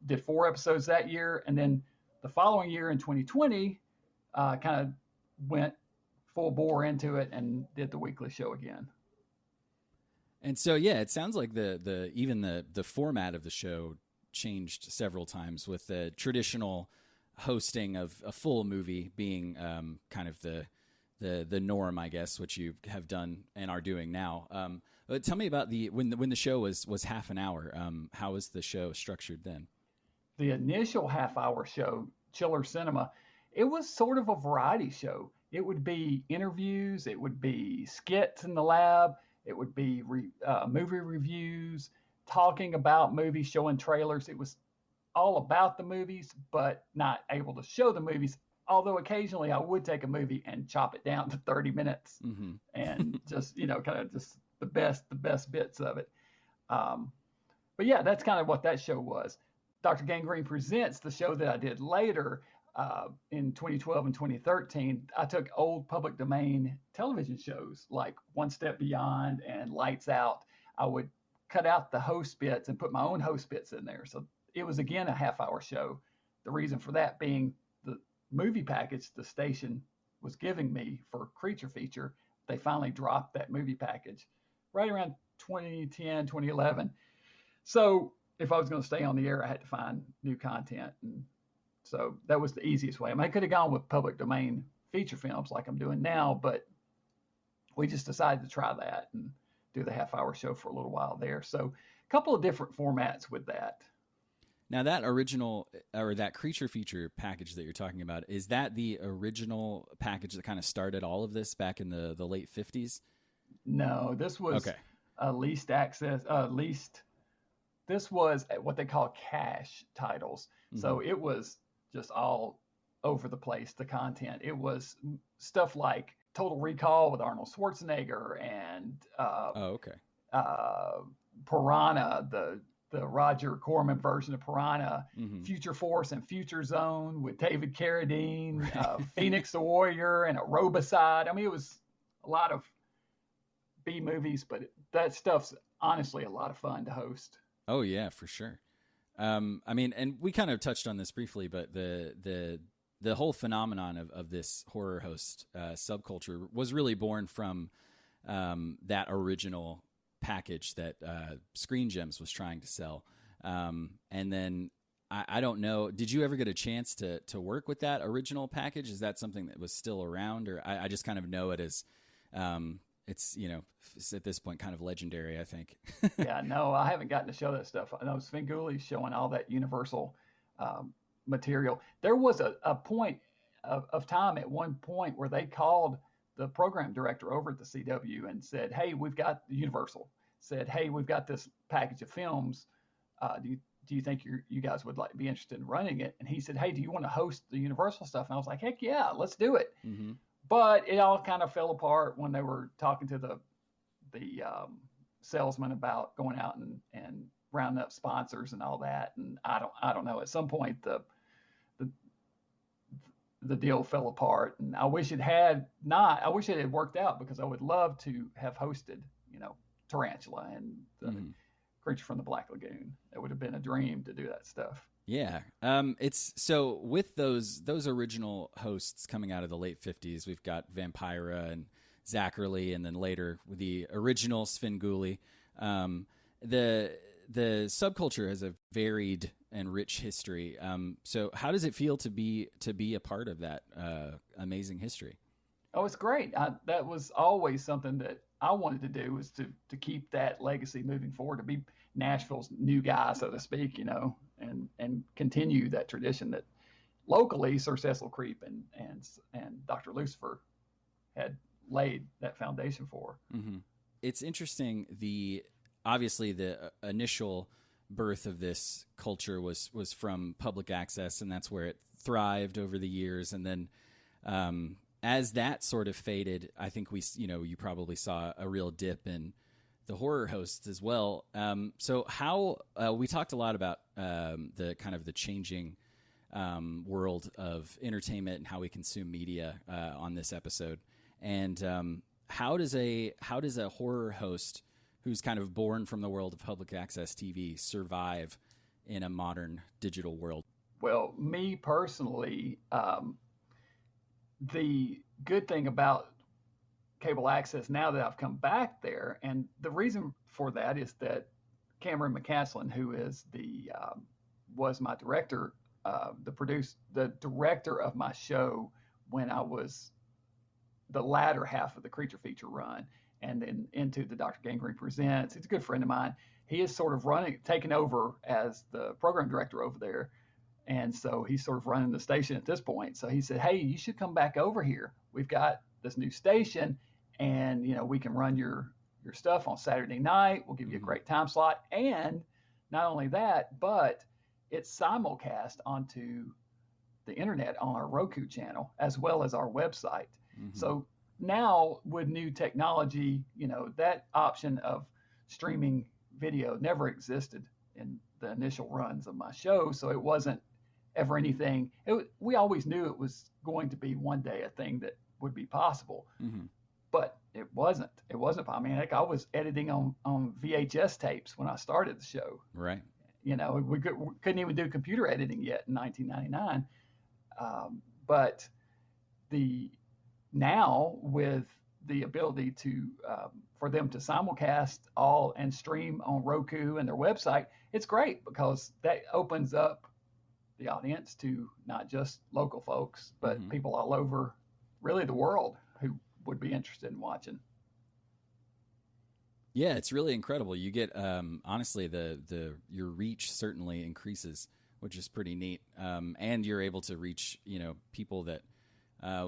Speaker 13: did 4 episodes that year. And then the following year in 2020, kind of went full bore into it and did the weekly show again.
Speaker 1: And so, yeah, it sounds like even the format of the show changed several times, with the traditional hosting of a full movie being kind of the norm, I guess, which you have done and are doing now. But tell me about when the show was half an hour. How was the show structured then?
Speaker 13: The initial half-hour show, Chiller Cinema, it was sort of a variety show. It would be interviews, it would be skits in the lab, it would be movie reviews, talking about movies, showing trailers. It was all about the movies, but not able to show the movies. Although occasionally I would take a movie and chop it down to 30 minutes and just, kind of just the best bits of it. But yeah, that's kind of what that show was. Dr. Gangrene Presents, the show that I did later in 2012 and 2013, I took old public domain television shows like One Step Beyond and Lights Out. I would cut out the host bits and put my own host bits in there. So it was, again, a half-hour show. The reason for that being the movie package the station was giving me for Creature Feature. They finally dropped that movie package right around 2010, 2011. So if I was going to stay on the air, I had to find new content. And so that was the easiest way. I mean, I could have gone with public domain feature films like I'm doing now, but we just decided to try that and do the half-hour show for a little while there. So a couple of different formats with that.
Speaker 1: Now, that original, or that Creature Feature package that you're talking about, is that the original package that kind of started all of this back in the late 50s?
Speaker 13: No, this was leased access, this was what they call cash titles. So it was just all over the place, the content. It was stuff like Total Recall with Arnold Schwarzenegger and Piranha, the Roger Corman version of Piranha, Future Force and Future Zone with David Carradine, Phoenix the Warrior, and Aerobicide. I mean, it was a lot of B movies, but that stuff's honestly a lot of fun to host.
Speaker 1: Oh yeah, for sure. I mean, and we kind of touched on this briefly, but the whole phenomenon of this horror host subculture was really born from that original package that Screen Gems was trying to sell. And then I don't know, did you ever get a chance to work with that original package? Is that something that was still around, or I just kind of know it as it's, it's at this point kind of legendary, I think.
Speaker 13: Yeah, no, I haven't gotten to show that stuff. I know Svengooli's showing all that Universal material. There was a point of time at one point where they called the program director over at the CW and said, "Hey, we've got Universal. Said, hey, we've got this package of films. Do you think you guys would be interested in running it?" And he said, "Hey, do you want to host the Universal stuff?" And I was like, "Heck yeah, let's do it." But it all kind of fell apart when they were talking to the salesman about going out and rounding up sponsors and all that. And I don't know. At some point, the deal fell apart. And I wish it had not. I wish it had worked out, because I would love to have hosted, Tarantula and the Creature from the Black Lagoon. It would have been a dream to do that stuff.
Speaker 1: Yeah. It's so with those original hosts coming out of the late 50s, we've got Vampira and Zachary, and then later with the original Svengoolie. The subculture has a varied and rich history. So how does it feel to be a part of that amazing history?
Speaker 13: Oh, it's great. That was always something that I wanted to do, was to keep that legacy moving forward, to be Nashville's new guy, so to speak, and continue that tradition that locally Sir Cecil Creep and Dr. Lucifer had laid that foundation for.
Speaker 1: Mm-hmm. It's interesting. Obviously the initial birth of this culture was from public access, and that's where it thrived over the years. And then as that sort of faded, I think you probably saw a real dip in the horror hosts as well. So how we talked a lot about the kind of the changing world of entertainment and how we consume media on this episode. And how does a horror host who's kind of born from the world of public access TV survive in a modern digital world?
Speaker 13: Well, me personally, the good thing about cable access now that I've come back there, and the reason for that is that Cameron McCaslin, who is was my director, the director of my show when I was the latter half of the Creature feature run, and then into the Dr. Gangrene Presents. He's a good friend of mine. He is sort of taken over as the program director over there. And so he's sort of running the station at this point. So he said, hey, you should come back over here. We've got this new station, and, we can run your stuff on Saturday night. We'll give you a great time slot. And not only that, but it's simulcast onto the internet on our Roku channel, as well as our website. Mm-hmm. So now with new technology, that option of streaming video never existed in the initial runs of my show. So it wasn't ever anything. We always knew it was going to be one day a thing that would be possible, but it wasn't. It wasn't. I mean, I was editing on VHS tapes when I started the show.
Speaker 1: Right.
Speaker 13: We couldn't even do computer editing yet in 1999. But now with the ability for them to simulcast all and stream on Roku and their website, it's great, because that opens up the audience to not just local folks, but people all over really the world who would be interested in watching.
Speaker 1: Yeah, it's really incredible. You get honestly your reach certainly increases, which is pretty neat. And you're able to reach, people that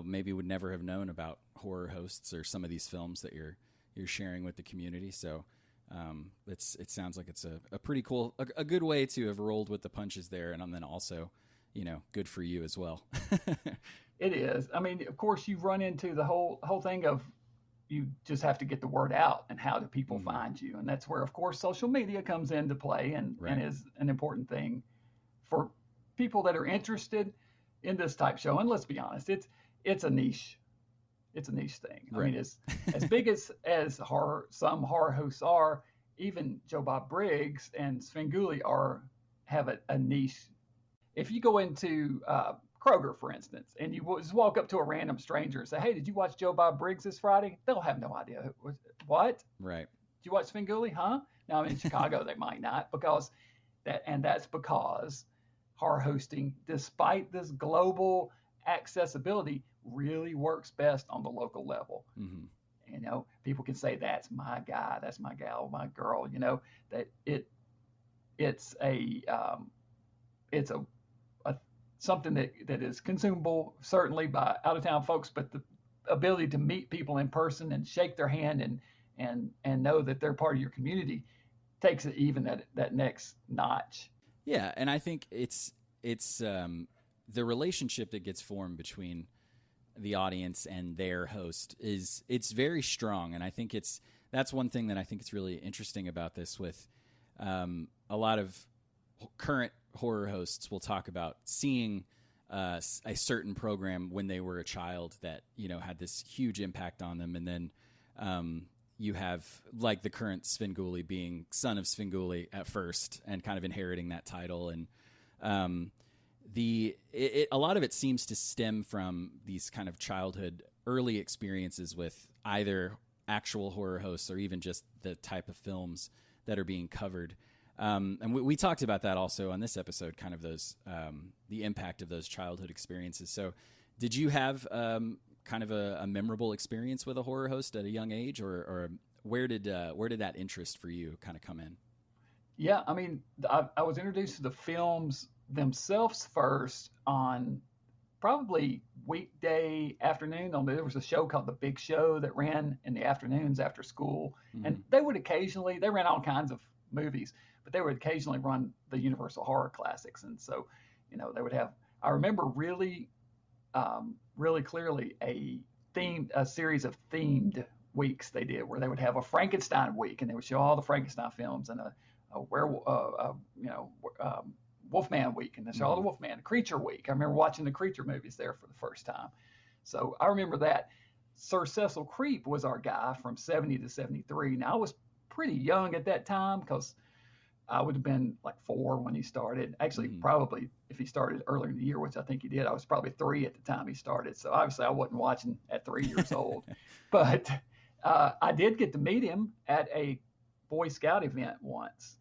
Speaker 1: maybe would never have known about horror hosts or some of these films that you're sharing with the community. So it sounds like it's a pretty cool, a good way to have rolled with the punches there. And then also, good for you as well.
Speaker 13: It is. I mean, of course, you run into the whole thing of you just have to get the word out, and how do people find you? And that's where, of course, social media comes into play and is an important thing for people that are interested in this type show. And let's be honest, it's a niche. It's a niche thing. Right. I mean, it's as big as some horror hosts are. Even Joe Bob Briggs and Svengoolie have a niche. If you go into Kroger, for instance, and you just walk up to a random stranger and say, "Hey, did you watch Joe Bob Briggs this Friday?" They'll have no idea what. Right. Did you watch Svengoolie? Huh? Now, in Chicago, they might not, that's because horror hosting, despite this global accessibility, really works best on the local level. Mm-hmm. People can say, "That's my guy, that's my gal, my girl." That it's something that is consumable certainly by out of town folks, but the ability to meet people in person and shake their hand and know that they're part of your community takes it even that next notch.
Speaker 1: Yeah, and I think it's the relationship that gets formed between the audience and their host it's very strong, and I think that's one thing that I think is really interesting about this. With a lot of current horror hosts will talk about seeing a certain program when they were a child that, you know, had this huge impact on them. And then you have like the current Svengoolie being son of Svengoolie at first and kind of inheriting that title. And a lot of it seems to stem from these kind of childhood early experiences with either actual horror hosts or even just the type of films that are being covered. And we talked about that also on this episode, kind of those the impact of those childhood experiences. So did you have kind of a memorable experience with a horror host at a young age, or where did that interest for you kind of come in?
Speaker 13: Yeah, I mean, I was introduced to the films themselves first on probably weekday afternoon. There was a show called The Big Show that ran in the afternoons after school. Mm-hmm. And they ran all kinds of movies, but they would occasionally run the Universal Horror Classics. And so, you know, they would have, I remember really clearly a series of themed weeks they did, where they would have a Frankenstein week and they would show all the Frankenstein films, and a werewolf, Wolfman week, and they show all the Wolfman, Creature week. I remember watching the Creature movies there for the first time. So I remember that. Sir Cecil Creep was our guy from 70 to 73. Now I was pretty young at that time, because I would have been like 4 when he started. Actually, probably if he started earlier in the year, which I think he did, I was probably 3 at the time he started. So obviously I wasn't watching at 3 years old. But I did get to meet him at a Boy Scout event once.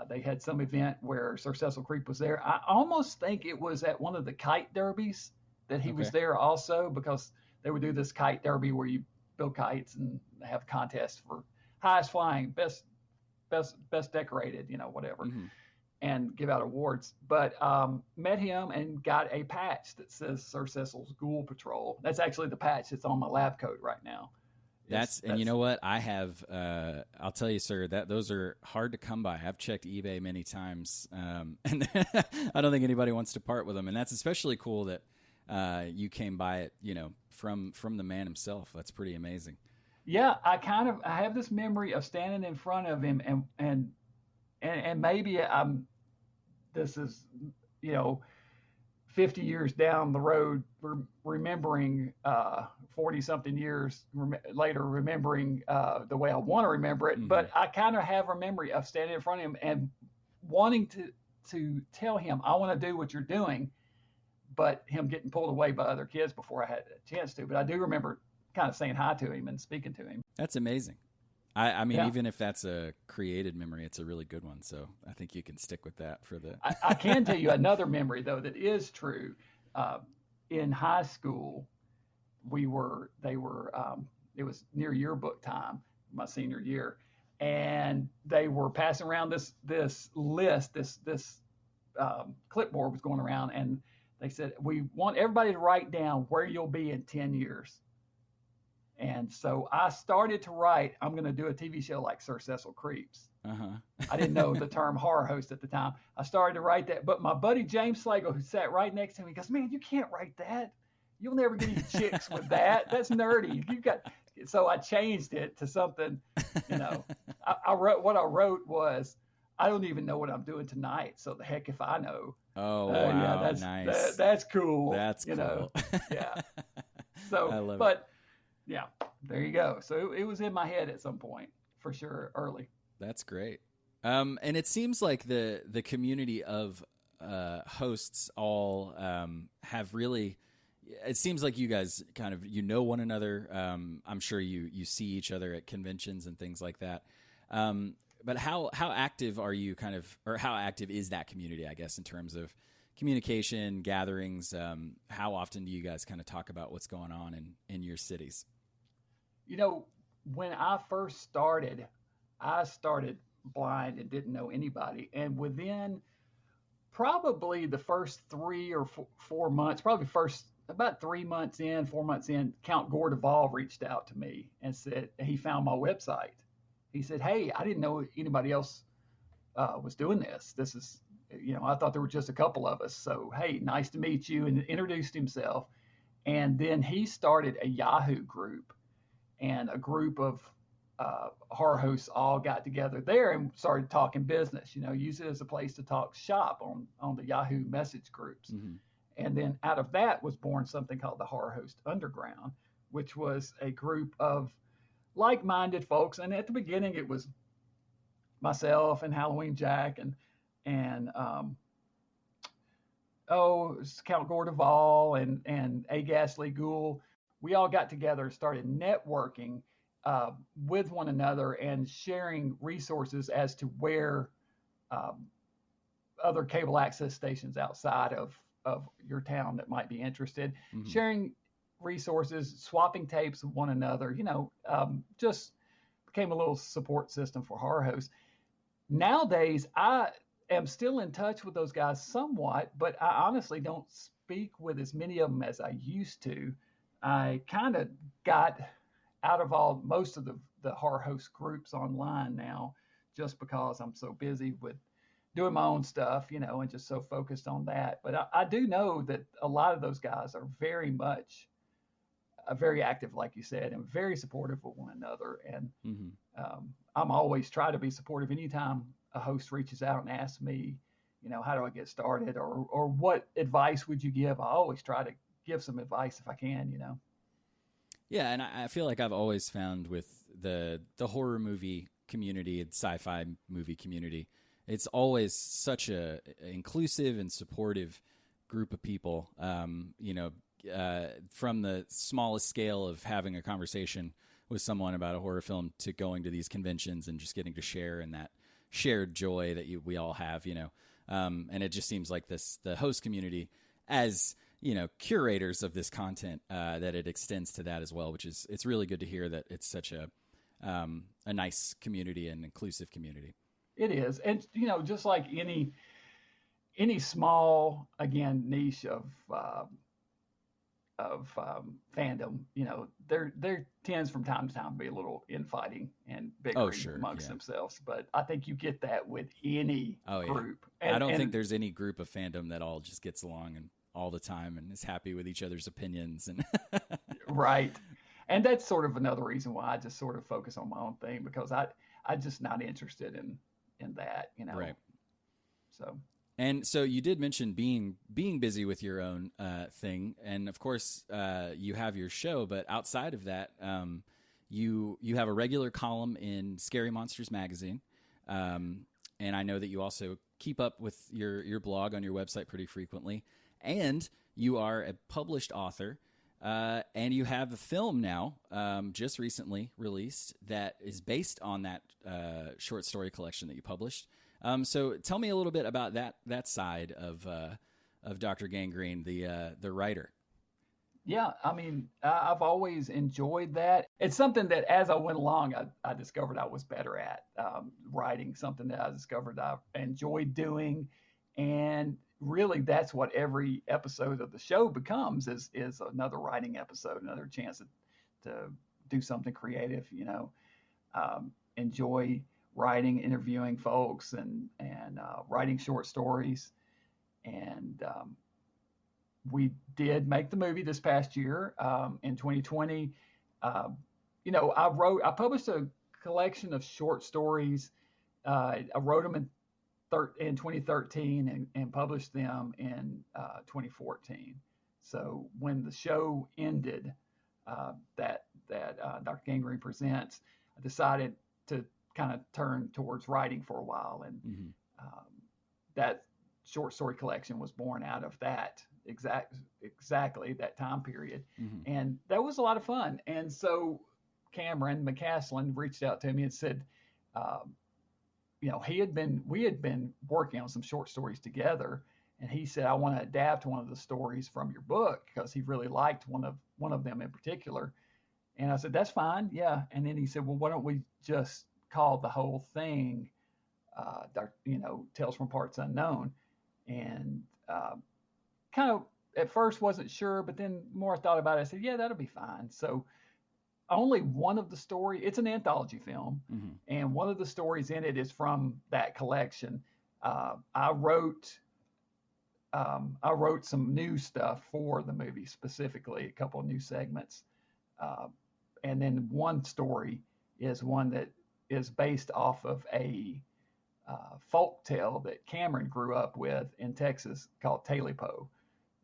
Speaker 13: They had some event where Sir Cecil Creep was there. I almost think it was at one of the kite derbies that he was there also, because they would do this kite derby where you build kites and have contests for highest flying, best decorated, you know, whatever, and give out awards. But met him and got a patch that says Sir Cecil's Ghoul Patrol. That's actually the patch that's on my lab coat right now.
Speaker 1: That's you know what, I have, I'll tell you, sir, that those are hard to come by. I've checked eBay many times, and I don't think anybody wants to part with them. And that's especially cool that you came by it, you know, from the man himself. That's pretty amazing.
Speaker 13: Yeah, I have this memory of standing in front of him and maybe this is, you know, 50 years down the road, remembering 40 something years later, remembering the way I want to remember it. But I kind of have a memory of standing in front of him and wanting to tell him, I want to do what you're doing, but him getting pulled away by other kids before I had a chance to. But I do remember kind of saying hi to him and speaking to him.
Speaker 1: That's amazing. I mean, even if that's a created memory, it's a really good one. So I think you can stick with that for the.
Speaker 13: I can tell you another memory though that is true. In high school, it was near yearbook time, my senior year, and they were passing around this list, this clipboard was going around, and they said, we want everybody to write down where you'll be in 10 years. And so I started to write, I'm going to do a TV show like Sir Cecil Creeps. I didn't know the term horror host at the time. I started to write that, but my buddy James Slagle, who sat right next to me, goes, man, you can't write that. You'll never get any chicks with that. That's nerdy. So I changed it to something, you know, I wrote was, I don't even know what I'm doing tonight. So the heck if I know.
Speaker 1: Oh, wow.
Speaker 13: Yeah, that's
Speaker 1: nice.
Speaker 13: That's cool.
Speaker 1: That's cool.
Speaker 13: You know, yeah. So, I love it. Yeah, there you go. So it was in my head at some point, for sure, early.
Speaker 1: That's great. And it seems like the community of hosts all have really. It seems like you guys kind of one another. I'm sure you see each other at conventions and things like that. But how active are you or how active is that community, I guess, in terms of communication, gatherings? How often do you guys kind of talk about what's going on in your cities?
Speaker 13: You know, when I first started, I started blind and didn't know anybody. And within probably the first 3 or 4 months, about 3 months in, 4 months in, Count Gore Duvall reached out to me and said he found my website. He said, hey, I didn't know anybody else was doing this. This is, I thought there were just a couple of us. So, hey, nice to meet you, and introduced himself. And then he started a Yahoo group, and a group of horror hosts all got together there and started talking business, use it as a place to talk shop on the Yahoo message groups. And then out of that was born something called the Horror Host Underground, which was a group of like-minded folks. And at the beginning, it was myself and Halloween Jack and Count Gordeval and A. Ghastly Ghoul. We all got together and started networking with one another and sharing resources as to where other cable access stations outside of your town that might be interested, sharing resources, swapping tapes with one another, just became a little support system for Horror Host. Nowadays, I am still in touch with those guys somewhat, but I honestly don't speak with as many of them as I used to. I kind of got out of most of the Horror Host groups online now, just because I'm so busy with doing my own stuff, and just so focused on that. But I do know that a lot of those guys are very much very active, like you said, and very supportive of one another. And I'm always try to be supportive anytime a host reaches out and asks me, how do I get started, or what advice would you give? I always try to give some advice if I can,
Speaker 1: Yeah, and I feel like I've always found with the horror movie community and sci-fi movie community, it's always such a inclusive and supportive group of people. From the smallest scale of having a conversation with someone about a horror film to going to these conventions and just getting to share in that shared joy that we all have, and it just seems like the host community, as curators of this content, that it extends to that as well, which is, it's really good to hear that it's such a nice community and inclusive community. It is. And,
Speaker 13: just like any small, again, niche of fandom, there tends from time to time to be a little infighting and bickering amongst themselves. But I think you get that with any group.
Speaker 1: And, I don't think there's any group of fandom that all just gets along and all the time and is happy with each other's opinions. And
Speaker 13: right. And that's sort of another reason why I just sort of focus on my own thing, because I'm just not interested in that,
Speaker 1: Right.
Speaker 13: So.
Speaker 1: And so you did mention being busy with your own thing, and of course you have your show. But outside of that, you have a regular column in Scary Monsters magazine, and I know that you also keep up with your blog on your website pretty frequently. And you are a published author, and you have a film now, just recently released, that is based on that short story collection that you published. So tell me a little bit about that side of Dr. Gangrene, the writer.
Speaker 13: Yeah, I mean, I've always enjoyed that. It's something that as I went along, I discovered I was better at writing, something that I discovered I enjoyed doing. And really, that's what every episode of the show becomes, is another writing episode, another chance to do something creative, enjoy writing, interviewing folks, and writing short stories. And we did make the movie this past year, in 2020. I published a collection of short stories. I wrote them in 2013 and published them in 2014. So when the show ended, that Dr. Gangrene Presents, I decided to kind of turn towards writing for a while, and that short story collection was born out of that exactly that time period, and that was a lot of fun. And so Cameron McCaslin reached out to me and said, we had been working on some short stories together, and he said, I want to adapt one of the stories from your book, because he really liked one of them in particular. And I said, that's fine, yeah. And then he said, well, why don't we just call the whole thing, Tales from Parts Unknown? And kind of at first wasn't sure, but then the more I thought about it, I said, yeah, that'll be fine. So only one of the story, it's an anthology film, and one of the stories in it is from that collection. I wrote some new stuff for the movie, specifically a couple of new segments. And then one story is one that is based off of a folk tale that Cameron grew up with in Texas called Talipo.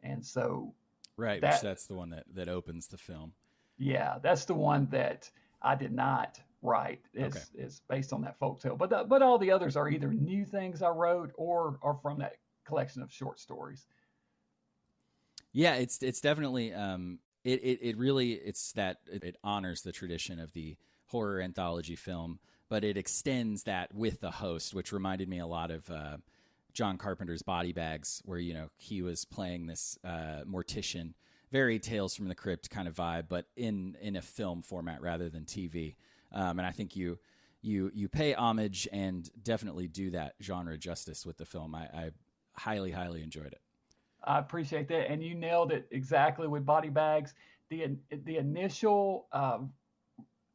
Speaker 13: And so
Speaker 1: right, that's the one that opens the film.
Speaker 13: Yeah, that's the one that I did not write. Is based on that folktale. But all the others are either new things I wrote or are from that collection of short stories.
Speaker 1: Yeah, it's definitely it really it honors the tradition of the horror anthology film, but it extends that with the host, which reminded me a lot of John Carpenter's Body Bags, where he was playing this mortician, very Tales from the Crypt kind of vibe, but in a film format rather than TV. And I think you pay homage and definitely do that genre justice with the film. I highly enjoyed it.
Speaker 13: I appreciate that, and you nailed it exactly with Body Bags. The initial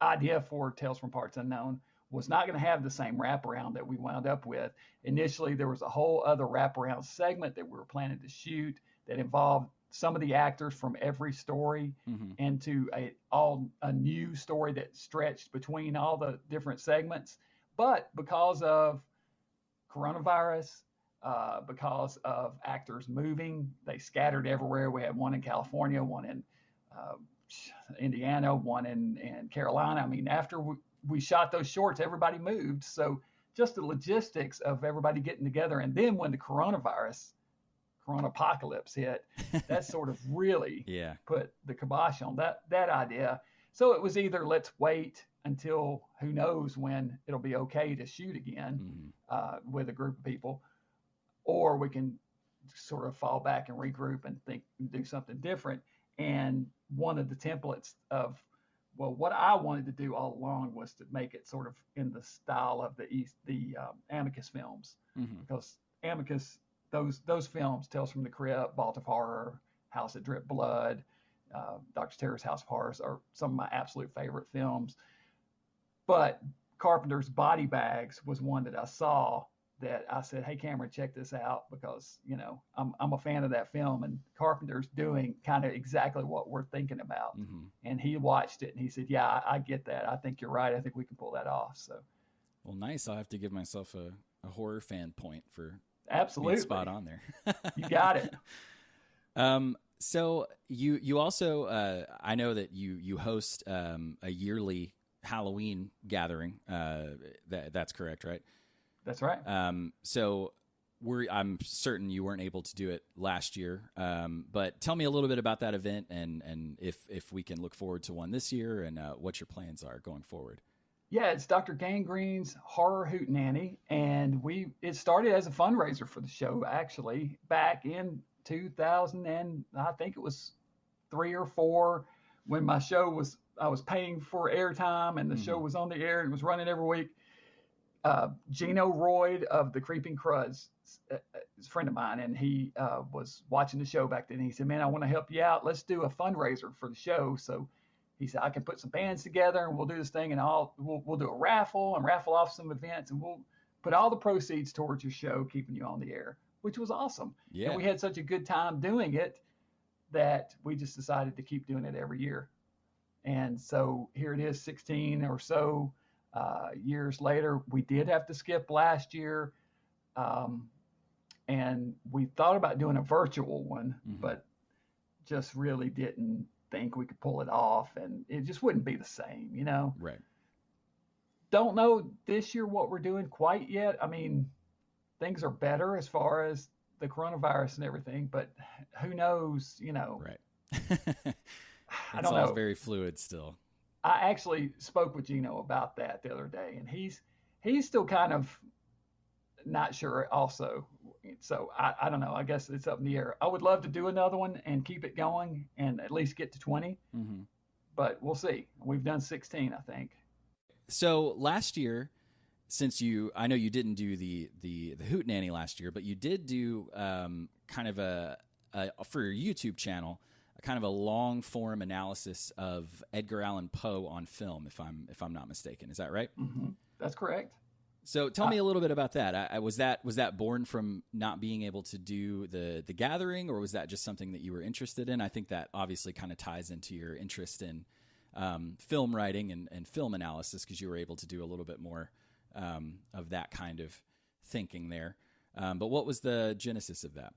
Speaker 13: idea for Tales from Parts Unknown was not going to have the same wraparound that we wound up with. Initially, there was a whole other wraparound segment that we were planning to shoot that involved some of the actors from every story into a new story that stretched between all the different segments. But because of coronavirus, because of actors moving, they scattered everywhere. We had one in California, one in Indiana, one in Carolina. I mean, after we shot those shorts, everybody moved. So just the logistics of everybody getting together. And then when the corona apocalypse hit, that sort of really put the kibosh on that idea. So it was either let's wait until who knows when it'll be okay to shoot again with a group of people, or we can sort of fall back and regroup and do something different. And one of the templates of, well, what I wanted to do all along was to make it sort of in the style of the Amicus films, because Amicus, those films, Tales from the Crypt, Vault of Horror, House that Dripped Blood, Dr. Terror's House of Horrors are some of my absolute favorite films. But Carpenter's Body Bags was one that I saw that I said, hey, Cameron, check this out, because, I'm a fan of that film, and Carpenter's doing kind of exactly what we're thinking about. And he watched it and he said, yeah, I get that. I think you're right. I think we can pull that off. So,
Speaker 1: well, nice. I'll have to give myself a horror fan point for
Speaker 13: absolutely
Speaker 1: being spot on there.
Speaker 13: You got it.
Speaker 1: So you also, I know that you host a yearly Halloween gathering. That's correct, right?
Speaker 13: That's right.
Speaker 1: So I'm certain you weren't able to do it last year, but tell me a little bit about that event and if we can look forward to one this year and what your plans are going forward.
Speaker 13: Yeah, it's Dr. Gangrene's Horror Hootenanny, and it started as a fundraiser for the show, actually, back in 2000, and I think it was 3 or 4, when my show I was paying for airtime, and the show was on the air and was running every week. Gino Royd of the Creeping Cruds is a friend of mine, and he was watching the show back then. And he said, man, I want to help you out. Let's do a fundraiser for the show. So he said, I can put some bands together and we'll do this thing, and we'll do a raffle and raffle off some events, and we'll put all the proceeds towards your show, keeping you on the air, which was awesome.
Speaker 1: Yeah.
Speaker 13: And we had such a good time doing it that we just decided to keep doing it every year. And so here it is, 16 or so years later. We did have to skip last year, and we thought about doing a virtual one, but just really didn't think we could pull it off, and it just wouldn't be the same,
Speaker 1: Right.
Speaker 13: Don't know this year what we're doing quite yet. I mean, things are better as far as the coronavirus and everything, but who knows,
Speaker 1: Right.
Speaker 13: I don't know.
Speaker 1: It's all very fluid still.
Speaker 13: I actually spoke with Gino about that the other day, and he's still kind of not sure also. So I don't know. I guess it's up in the air. I would love to do another one and keep it going and at least get to 20, but we'll see. We've done 16, I think.
Speaker 1: So last year, since I know you didn't do the Hootenanny last year, but you did do kind of a for your YouTube channel, kind of a long form analysis of Edgar Allan Poe on film, if I'm not mistaken. Is that right?
Speaker 13: That's correct.
Speaker 1: So tell me a little bit about that. Was that born from not being able to do the gathering, or was that just something that you were interested in? I think that obviously kind of ties into your interest in film writing and film analysis, because you were able to do a little bit more of that kind of thinking there. But what was the genesis of that?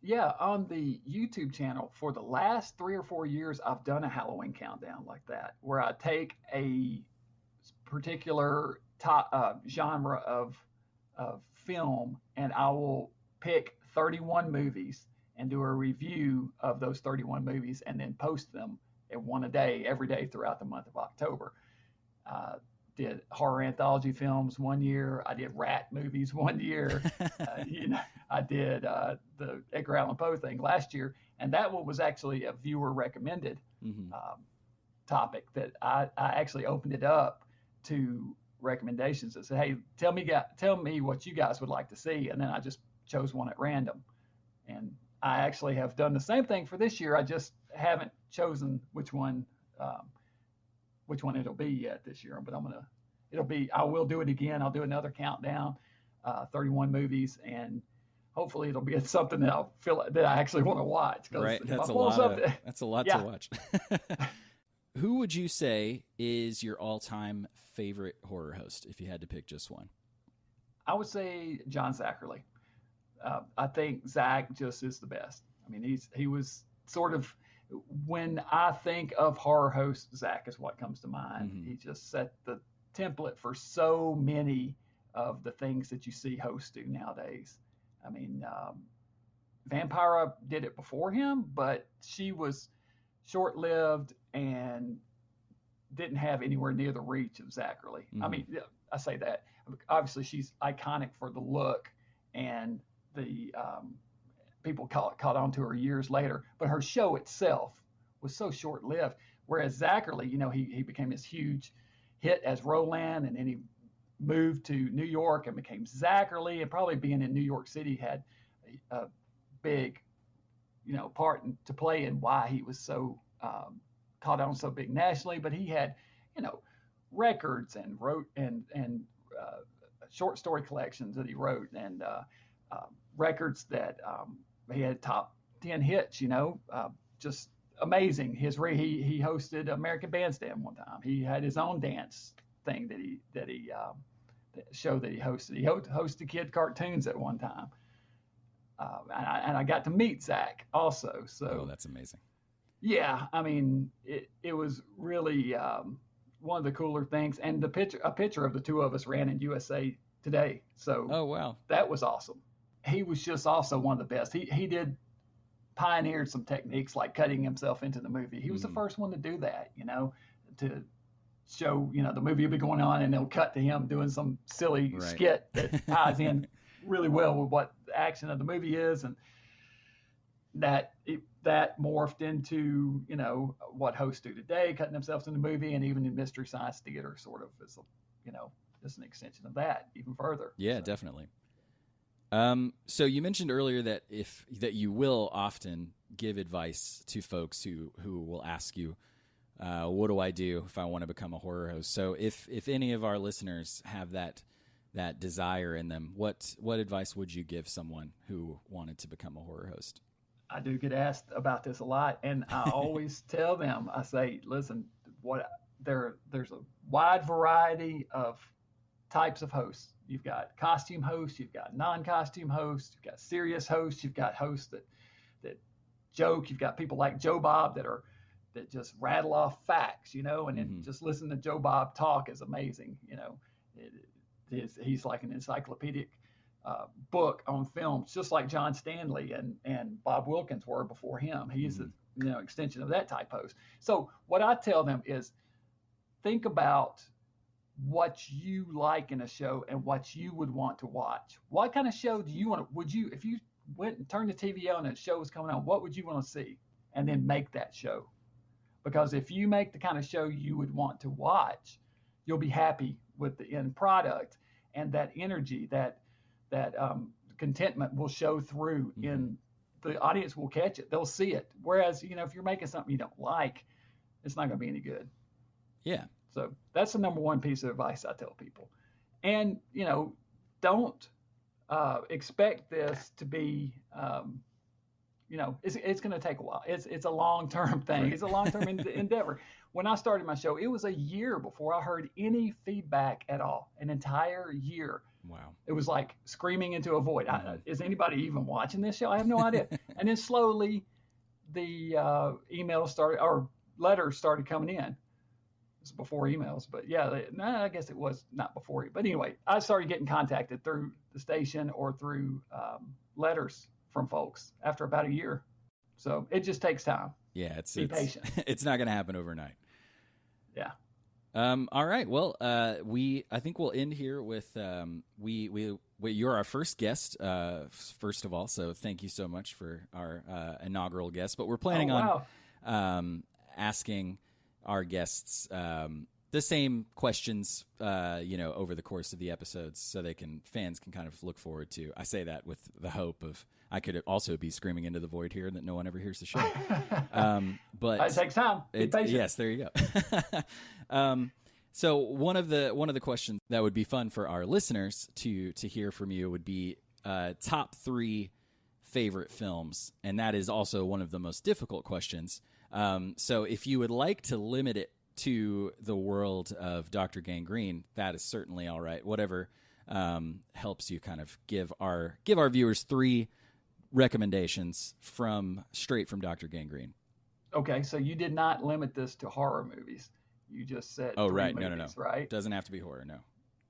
Speaker 13: Yeah, on the YouTube channel for the last 3 or 4 years, I've done a Halloween countdown like that, where I take a particular top genre of film, and I will pick 31 movies and do a review of those 31 movies, and then post them at one a day, every day throughout the month of October. Did horror anthology films one year. I did rat movies one year. I did the Edgar Allan Poe thing last year, and that one was actually a viewer recommended topic that I actually opened it up to recommendations and said, hey, tell me what you guys would like to see, and then I just chose one at random. And I actually have done the same thing for this year. I just haven't chosen which one it'll be yet this year, but I will do it again. I'll do another countdown, 31 movies, and hopefully it'll be something that I'll feel that I actually want to watch.
Speaker 1: Right, that's a lot to watch. Who would you say is your all-time favorite horror host, if you had to pick just one?
Speaker 13: I would say John Zachary. I think Zach just is the best. I mean, he was sort of, when I think of horror host, Zach is what comes to mind. He just set the template for so many of the things that you see hosts do nowadays. I mean, Vampira did it before him, but she was short-lived and didn't have anywhere near the reach of Zachary. I mean, I say that. Obviously, she's iconic for the look, and the people caught on to her years later, but her show itself was so short-lived. Whereas Zachary, he became this huge hit as Roland, and then he moved to New York and became Zachary, and probably being in New York City had a big, part to play in why he was so caught on so big nationally. But he had, records and wrote and short story collections that he wrote, and records that he had top 10 hits, just amazing. He hosted American Bandstand one time. He had his own dance thing that he show that he hosted. He hosted kid cartoons at one time. And I got to meet Zach also. So
Speaker 1: that's amazing.
Speaker 13: Yeah, I mean, it was really one of the cooler things. And a picture of the two of us ran in USA Today. So
Speaker 1: oh wow, that
Speaker 13: was awesome. He was just also one of the best. He pioneered some techniques like cutting himself into the movie. He was the first one to do that, to show, the movie will be going on and they'll cut to him doing some silly skit that ties in really well with what the action of the movie is. And that morphed into, what hosts do today, cutting themselves in the movie, and even in Mystery Science Theater sort of is, just an extension of that even further.
Speaker 1: Yeah, definitely. So you mentioned earlier that you will often give advice to folks who will ask you, what do I do if I want to become a horror host? So if any of our listeners have that desire in them, what advice would you give someone who wanted to become a horror host?
Speaker 13: I do get asked about this a lot, and I always tell them, I say, listen, there's a wide variety of types of hosts. You've got costume hosts, you've got non-costume hosts, you've got serious hosts, you've got hosts that joke, you've got people like Joe Bob that just rattle off facts, and then just listen to Joe Bob talk is amazing. He's like an encyclopedic book on films, just like John Stanley and Bob Wilkins were before him. He's an extension of that type host. So what I tell them is, think about what you like in a show and what you would want to watch. What kind of show do you want to, if you went and turned the TV on and a show was coming on, what would you want to see? And then make that show. Because if you make the kind of show you would want to watch, you'll be happy with the end product, and that energy, that contentment will show through in the audience will catch it. They'll see it. Whereas, if you're making something you don't like, it's not going to be any good.
Speaker 1: Yeah.
Speaker 13: So that's the number one piece of advice I tell people. And, don't expect this to be, it's going to take a while. It's a long-term thing. Right. It's a long-term endeavor. When I started my show, it was a year before I heard any feedback at all, an entire year.
Speaker 1: Wow.
Speaker 13: It was like screaming into a void. Is anybody even watching this show? I have no idea. And then slowly the emails started, or letters started coming in. It was before emails, but yeah, I guess it was not before. But anyway, I started getting contacted through the station or through letters from folks after about a year. So it just takes time.
Speaker 1: Yeah,
Speaker 13: Be patient.
Speaker 1: It's not going to happen overnight.
Speaker 13: Yeah.
Speaker 1: All right. Well, I think we'll end here with you're our first guest, first of all. So thank you so much for our inaugural guest. But we're planning on asking our guests the same questions, over the course of the episodes, so fans can kind of look forward to. I say that with the hope of I could also be screaming into the void here and that no one ever hears the show. But
Speaker 13: it takes time. Be patient.
Speaker 1: Yes, there you go. So one of the questions that would be fun for our listeners to hear from you would be top 3 favorite films, and that is also one of the most difficult questions. So if you would like to limit it to the world of Dr. Gangrene, that is certainly all right. Whatever helps you kind of give our viewers 3 recommendations straight from Dr. Gangrene.
Speaker 13: Okay, so you did not limit this to horror movies. You just said
Speaker 1: right.
Speaker 13: movies,
Speaker 1: No.
Speaker 13: Right?
Speaker 1: Doesn't have to be horror, no.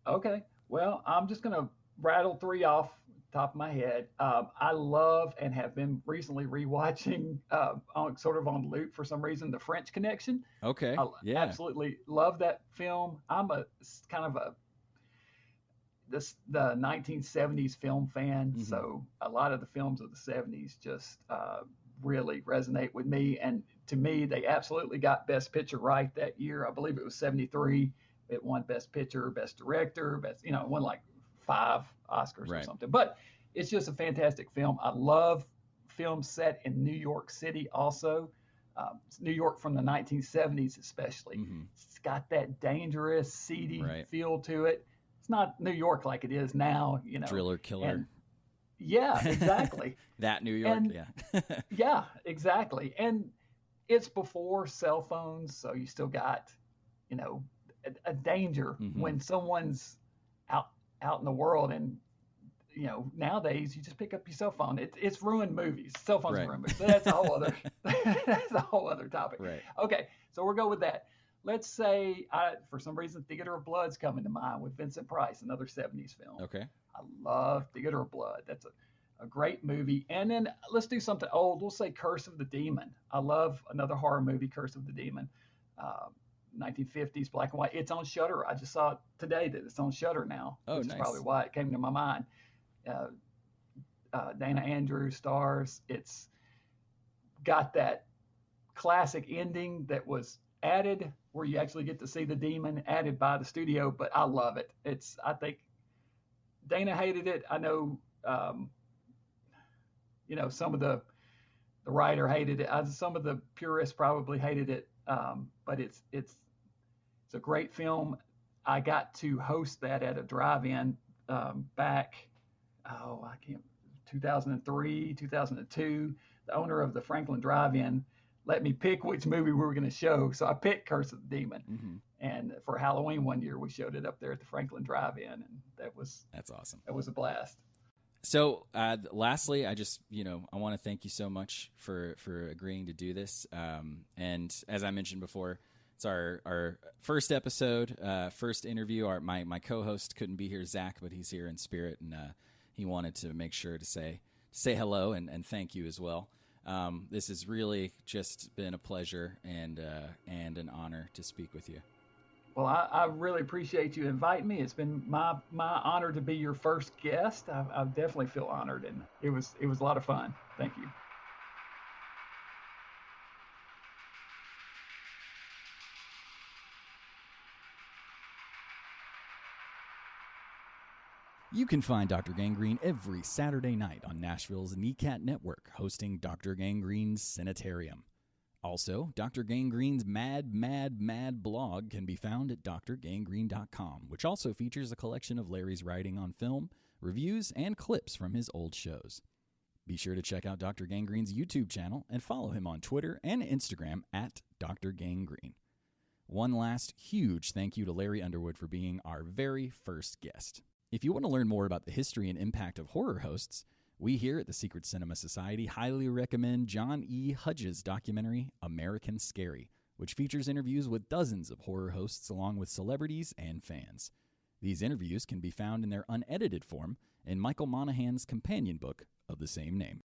Speaker 13: Okay. Well, I'm just going to rattle 3 off the top of my head. I love and have been recently rewatching sort of on loop for some reason, The French Connection.
Speaker 1: Okay.
Speaker 13: I
Speaker 1: yeah.
Speaker 13: absolutely love that film. I'm a kind of the 1970s film fan, so a lot of the films of the 70s just really resonate with me. And to me, they absolutely got Best Picture right that year. I believe it was 73. It won Best Picture, Best Director, it won like 5 Oscars or something. But it's just a fantastic film. I love films set in New York City also. New York from the 1970s especially. It's got that dangerous, seedy feel to it. It's not New York like it is now,
Speaker 1: Driller, killer.
Speaker 13: Yeah, exactly.
Speaker 1: That New York, yeah.
Speaker 13: Yeah, exactly. And it's before cell phones, so you still got, a danger when someone's out in the world. And, nowadays you just pick up your cell phone. It's ruined movies. Cell phones ruin movies. So that's a whole other topic.
Speaker 1: Right.
Speaker 13: Okay, so we'll go with that. Let's say, for some reason, Theater of Blood's coming to mind with Vincent Price, another 70s film.
Speaker 1: Okay.
Speaker 13: I love Theater of Blood. That's a great movie. And then let's do something old. We'll say Curse of the Demon. I love another horror movie, Curse of the Demon. 1950s, black and white. It's on Shudder. I just saw it today that it's on Shudder now.
Speaker 1: Oh,
Speaker 13: which
Speaker 1: nice.
Speaker 13: is probably why it came to my mind. Dana Andrews stars. It's got that classic ending that was added where you actually get to see the demon, added by the studio, but I love it. I think Dana hated it. I know, some of the writer hated it. Some of the purists probably hated it. But it's a great film. I got to host that at a drive-in back, 2003, 2002. The owner of the Franklin Drive-In let me pick which movie we were going to show. So I picked Curse of the Demon. And for Halloween one year, we showed it up there at the Franklin Drive-In. And that's awesome. That was a blast.
Speaker 1: So lastly, I just, I want to thank you so much for agreeing to do this. And as I mentioned before, it's our first episode, first interview. My co-host couldn't be here, Zach, but he's here in spirit. And he wanted to make sure to say hello and thank you as well. This has really just been a pleasure and an honor to speak with you.
Speaker 13: Well, I really appreciate you inviting me. It's been my honor to be your first guest. I definitely feel honored, and it was a lot of fun. Thank you.
Speaker 1: You can find Dr. Gangrene every Saturday night on Nashville's NECAT Network, hosting Dr. Gangrene's Sanitarium. Also, Dr. Gangrene's Mad, Mad, Mad blog can be found at drgangrene.com, which also features a collection of Larry's writing on film, reviews, and clips from his old shows. Be sure to check out Dr. Gangrene's YouTube channel and follow him on Twitter and Instagram at Dr. Gangrene. One last huge thank you to Larry Underwood for being our very first guest. If you want to learn more about the history and impact of horror hosts, we here at the Secret Cinema Society highly recommend John E. Hudge's documentary, American Scary, which features interviews with dozens of horror hosts along with celebrities and fans. These interviews can be found in their unedited form in Michael Monaghan's companion book of the same name.